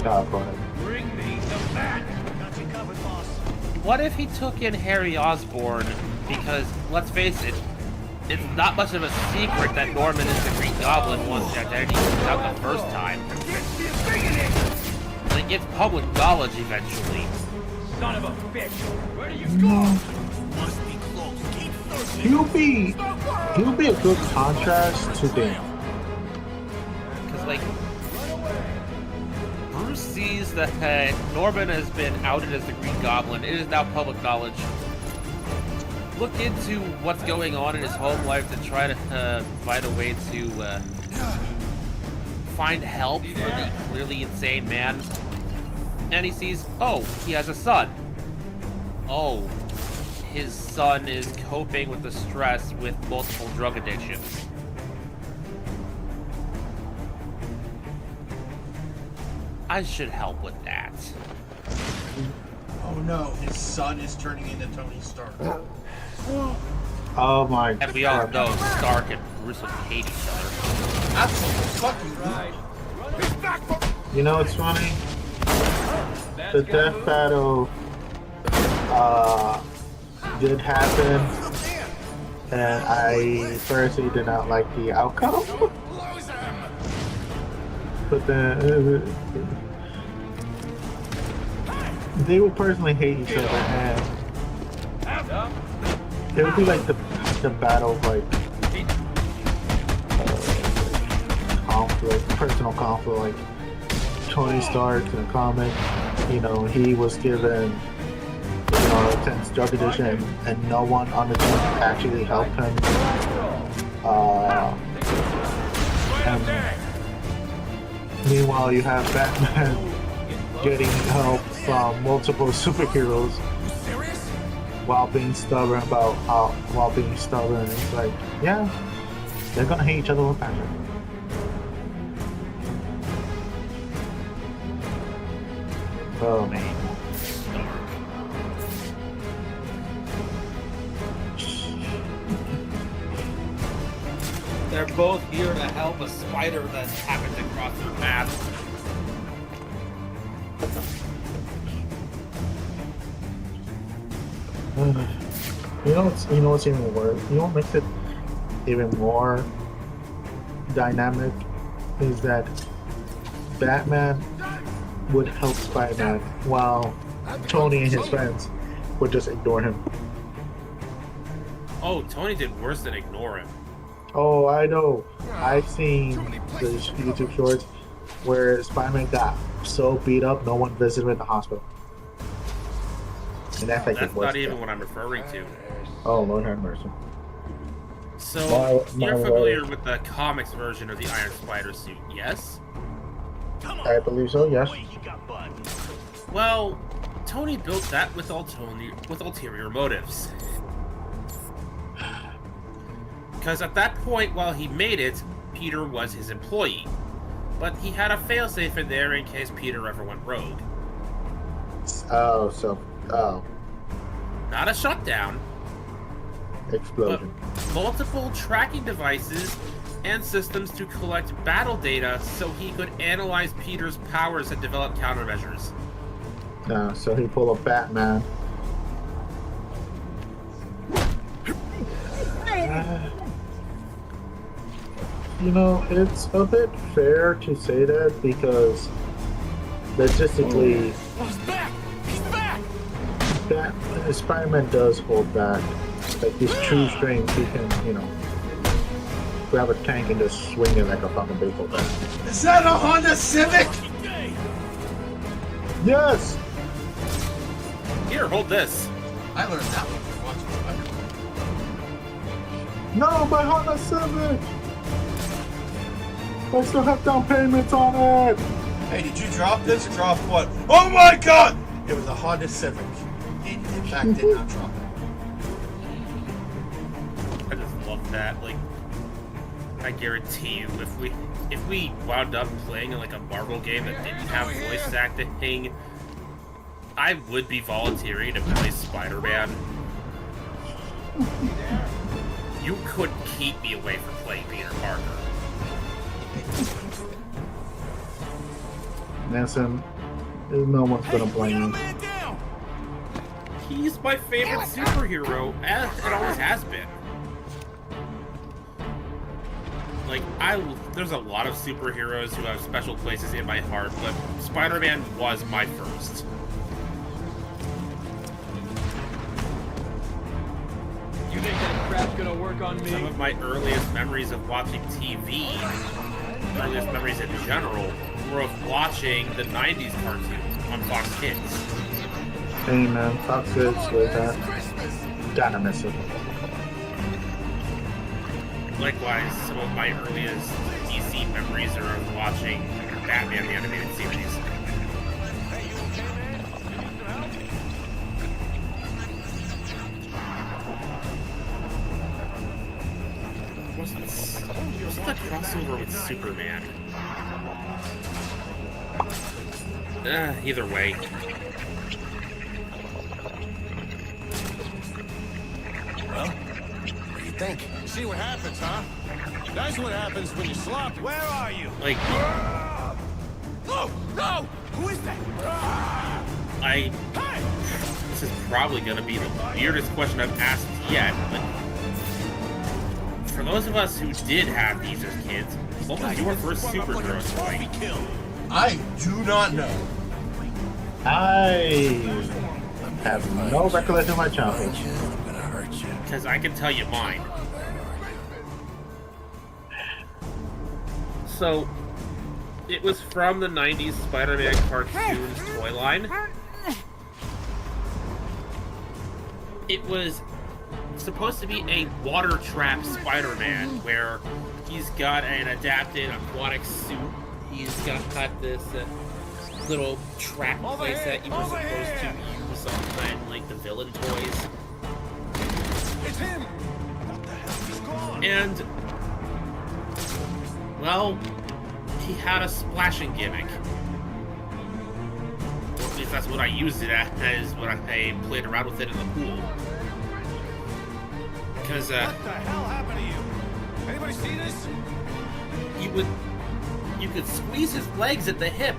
go ahead. Bring me the bat. Got you covered, boss. What if he took in Harry Osborn? Because, let's face it, it's not much of a secret that Norman is the Green Goblin once the identity comes out the first time. It's public knowledge eventually. Son of a bitch. Where do you go? Must be close. Keep thirsting. He'll be a good contrast to Dane. Because, Bruce sees that Norman has been outed as the Green Goblin. It is now public knowledge. Look into what's going on in his home life to try to find a way to find help for the clearly insane man. And he sees, he has a son. His son is coping with the stress with multiple drug addictions. I should help with that. Oh no, his son is turning into Tony Stark. Oh my god. And we all know Stark and Bruce would hate each other. Absolutely fucking right. You know what's funny? The death battle did happen, and I personally did not like the outcome. But then they would personally hate each other, and it would be like the battle of conflict, personal conflict, like Tony Stark in a comic. He was given intense drug addiction, and no one on the team actually helped him. And meanwhile, you have Batman getting help from multiple superheroes while being stubborn It's like, yeah, they're gonna hate each other with Batman. Oh man. They're both here to help a spider that happened to cross their paths. You know what's even worse? You know what makes it even more dynamic is that Batman would help Spider-Man while Tony and his friends would just ignore him. Oh, Tony did worse than ignore him. Oh, I know. I've seen the YouTube shorts where Spider-Man got so beat up, no one visited him in the hospital. And that's not even what I'm referring to. Oh, Lord have mercy. So, you're familiar with the comics version of the Iron Spider suit, yes? I believe so, yes. Well, Tony built that with ulterior motives. Because at that point, while he made it, Peter was his employee. But he had a failsafe in there in case Peter ever went rogue. Oh, so Oh, Not a shutdown, but explosion. multiple tracking devices and systems to collect battle data so he could analyze Peter's powers and develop countermeasures. So he pulled a Batman. You know, it's a bit fair to say that because logistically, He's back! He's back! that Spider-Man does hold back. Like his true strength, he can, you know, grab a tank and just swing it like a fucking baseball bat. Is that a Honda Civic? Yes! Here, hold this. I learned that one from watching Spider-Man. No, my Honda Civic! I still have down payments on it! Hey, did you drop this? Drop what? Oh my god! It was a Honda Civic. He, in fact, did not drop it. I just love that. Like, I guarantee you, if we wound up playing in like a Marvel game that didn't have voice acting, I would be volunteering to play Spider-Man. You couldn't keep me away from playing Peter Parker. Nansen, no one's gonna blame you. He's my favorite superhero, as it always has been. Like, there's a lot of superheroes who have special places in my heart, but Spider-Man was my first. You think that crap's gonna work on me? Some of my earliest memories of watching TV, earliest memories in general, were of watching the 90s cartoons on Fox Kids. Hey man, Fox Kids with that. Gotta miss it. Likewise, some of my earliest DC memories are of watching Batman the Animated Series. What's the crossover with Superman? Either way. Well, what do you think? See what happens, huh? That's what happens when you slop. Where are you? Like, No! No! Who is that? This is probably gonna be the weirdest question I've asked yet, but for those of us who did have these as kids, what was your first superhero toy? I do not know. I have no recollection of my childhood. Because I can tell you mine. So, it was from the 90s Spider-Man cartoons toy line. It was supposed to be a water trap Spider-Man, where he's got an adapted aquatic suit. He's got this little trap place that you were supposed to use on like the villain toys. It's him! What the hell? He's gone! And, well, he had a splashing gimmick. Or at least that's what I used it as when I played around with it in the pool. Because, What the hell happened to you? Anybody see this? you could squeeze his legs at the hip,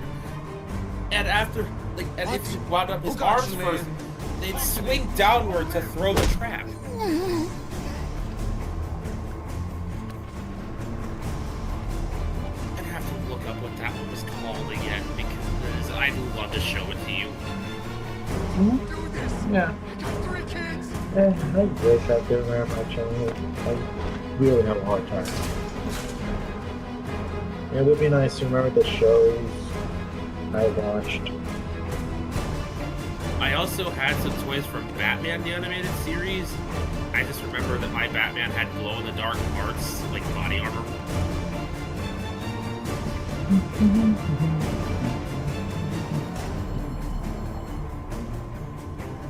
and after, like, and if you wound up his arms first, they'd swing downward to throw the trap. I'd have to look up what that one was called again, because I'd love to show it to you. Yeah. I wish I could remember my childhood. I really have a hard time. It would be nice to remember the shows I watched. I also had some toys from Batman the Animated Series. I just remember that my Batman had glow-in-the-dark parts, like body armor.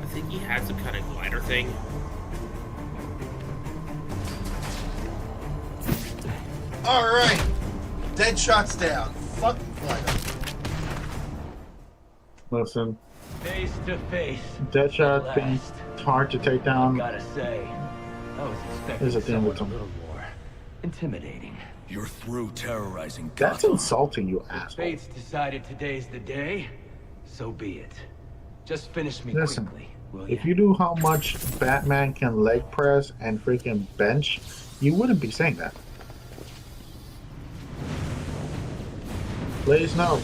I think he had some kind of glider thing. Alright. Dead shots down. Fuck glider. Listen, Face to face. Deadshot being hard to take down. Gotta say, I was There's expecting a thing someone with a some. little more intimidating. You're through terrorizing That's Gotham. insulting, you If asshole. fate's decided today's the day, so be it. Just finish me Listen, quickly, will if you knew how much Batman can leg press and freaking bench, you wouldn't be saying that. Please know,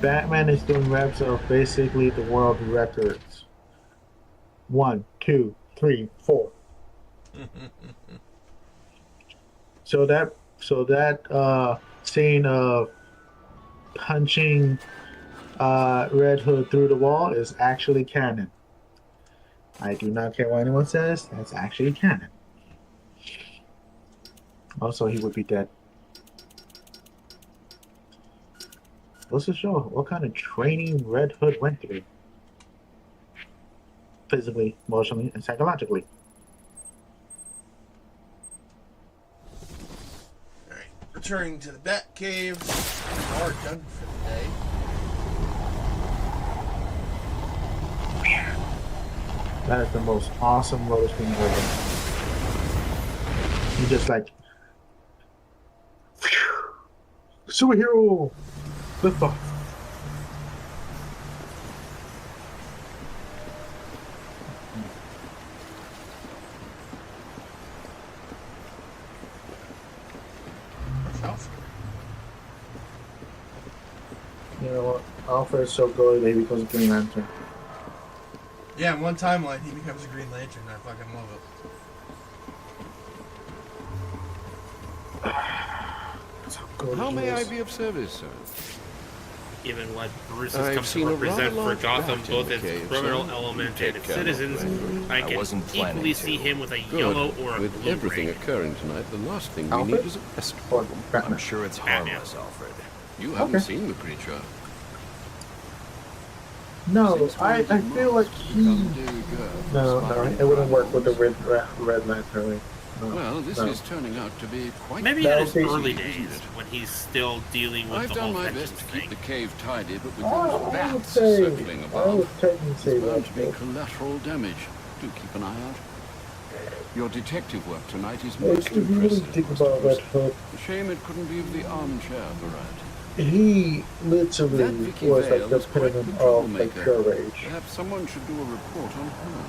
Batman is doing reps of basically the world records. 1, 2, 3, 4. So that scene of punching Red Hood through the wall is actually canon. I do not care what anyone says. That's actually canon. Also, he would be dead. Let's just show what kind of training Red Hood went through. Physically, emotionally, and psychologically. Alright, returning to the Batcave. We are done for the day. That is the most awesome roller screen ever. You just like superhero lift off. You know what? Alfred's so good that he becomes a Green Lantern. Yeah, in one timeline he becomes a Green Lantern. I fucking love it. How may I be of service, sir? Given what Bruce I've has come seen to a rather represent for large Gotham, bat in both the its cave, criminal sir. element You and take its care of citizens, that. I can wasn't planning equally to. see him with a Good. yellow or a With blue everything ring. occurring tonight, the last thing we Alfred? need is a pest problem. I'm sure it's harmless, Alfred. You haven't Okay. seen the creature. No, I feel like he. No, it wouldn't work with the red lantern ring. No, Well, this no. is turning out to be quite... Maybe That in his would be- early days, when he's still dealing with I've the done whole my vengeance best to thing. keep the cave tidy, but with I those would bats say, circling I above, would technically say there's bound that. to be collateral damage. Do keep an eye out. Your detective work tonight is most If you really impressive. think Mr. about Red Brewster. Hood, Shame it couldn't be of the armchair variety. he literally That Vicky was Vale like the is quite epitome the of like troublemaker. pure rage. Perhaps someone should do a report on her.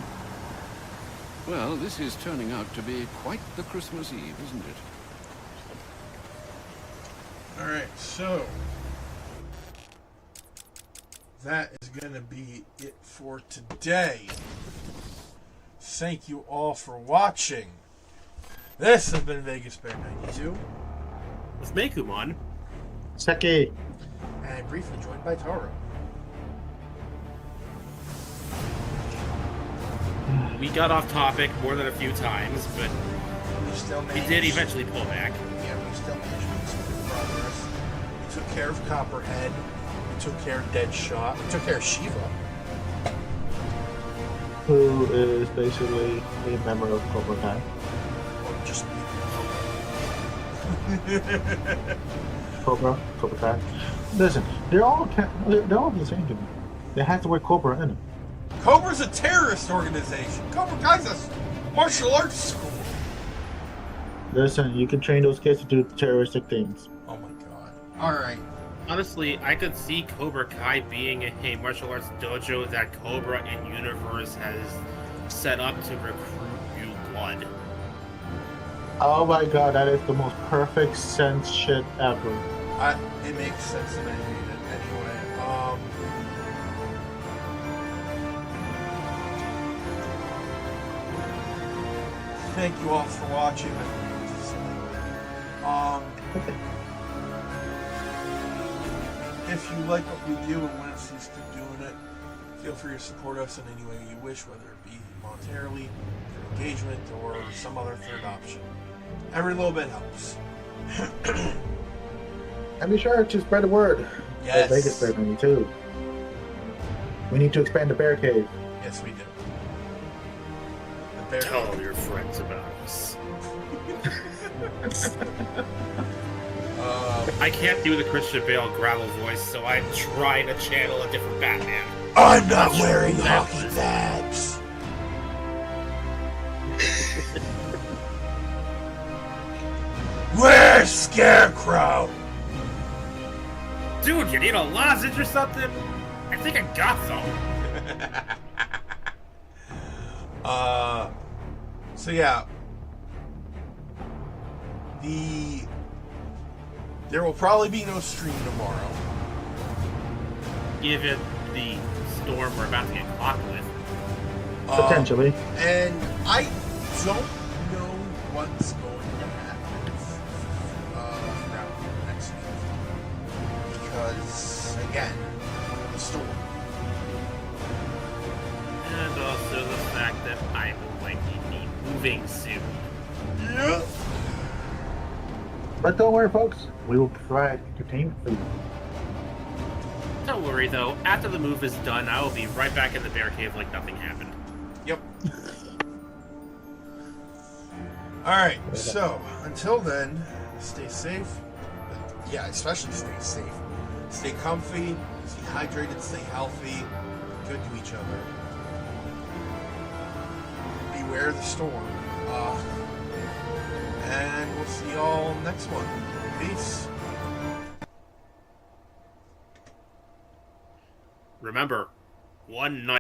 Well, this is turning out to be quite the Christmas Eve, isn't it? Alright, so that is going to be it for today. Thank you all for watching. This has been Vegas Bear 92. With Mekumon. Seki. And briefly joined by Taro. We got off topic more than a few times, but We still he managed. did eventually pull back. Yeah, we still managed to make some good progress. We took care of Copperhead. We took care of Deadshot. We took care of Shiva. Who is basically a member of Cobra Kai. Or just Cobra Kai. Listen, they're all the same to me. They have to wear Cobra in them. Cobra's a terrorist organization. Cobra Kai's a martial arts school. Listen, you can train those kids to do terroristic things. Oh my god. Alright. Honestly, I could see Cobra Kai being a martial arts dojo that Cobra in Universe has set up to recruit new blood. Oh my god, that is the most perfect sense shit ever. It makes sense and I hate it anyway. Thank you all for watching. If you like what we do and want to see us keep doing it, feel free to support us in any way you wish, whether it be monetarily, through engagement, or some other third option. Every little bit helps. And be sure to spread the word. Yes. For Vegas Bear 92. We need to expand the bear cave. Yes, we do. The bear Tell all your friends about us. I can't do the Christian Bale gravel voice, so I'm trying to channel a different Batman. I'm not wearing hockey pads. Where's Scarecrow? Dude, you need a lozenge or something? I think I got some. So yeah. There will probably be no stream tomorrow. Given the storm we're about to get clocked with. Potentially. And I don't know what's going to happen next week. Because, again, the storm. And also the fact that I will likely be moving soon. Yeah. But don't worry, folks. We will provide entertainment for you. Don't worry, though. After the move is done, I will be right back in the bear cave like nothing happened. Yep. Alright, so, until then, stay safe. Yeah, especially stay safe. Stay comfy, stay hydrated, stay healthy, good to each other. Beware the storm. And we'll see y'all next one. Peace. Remember, one night.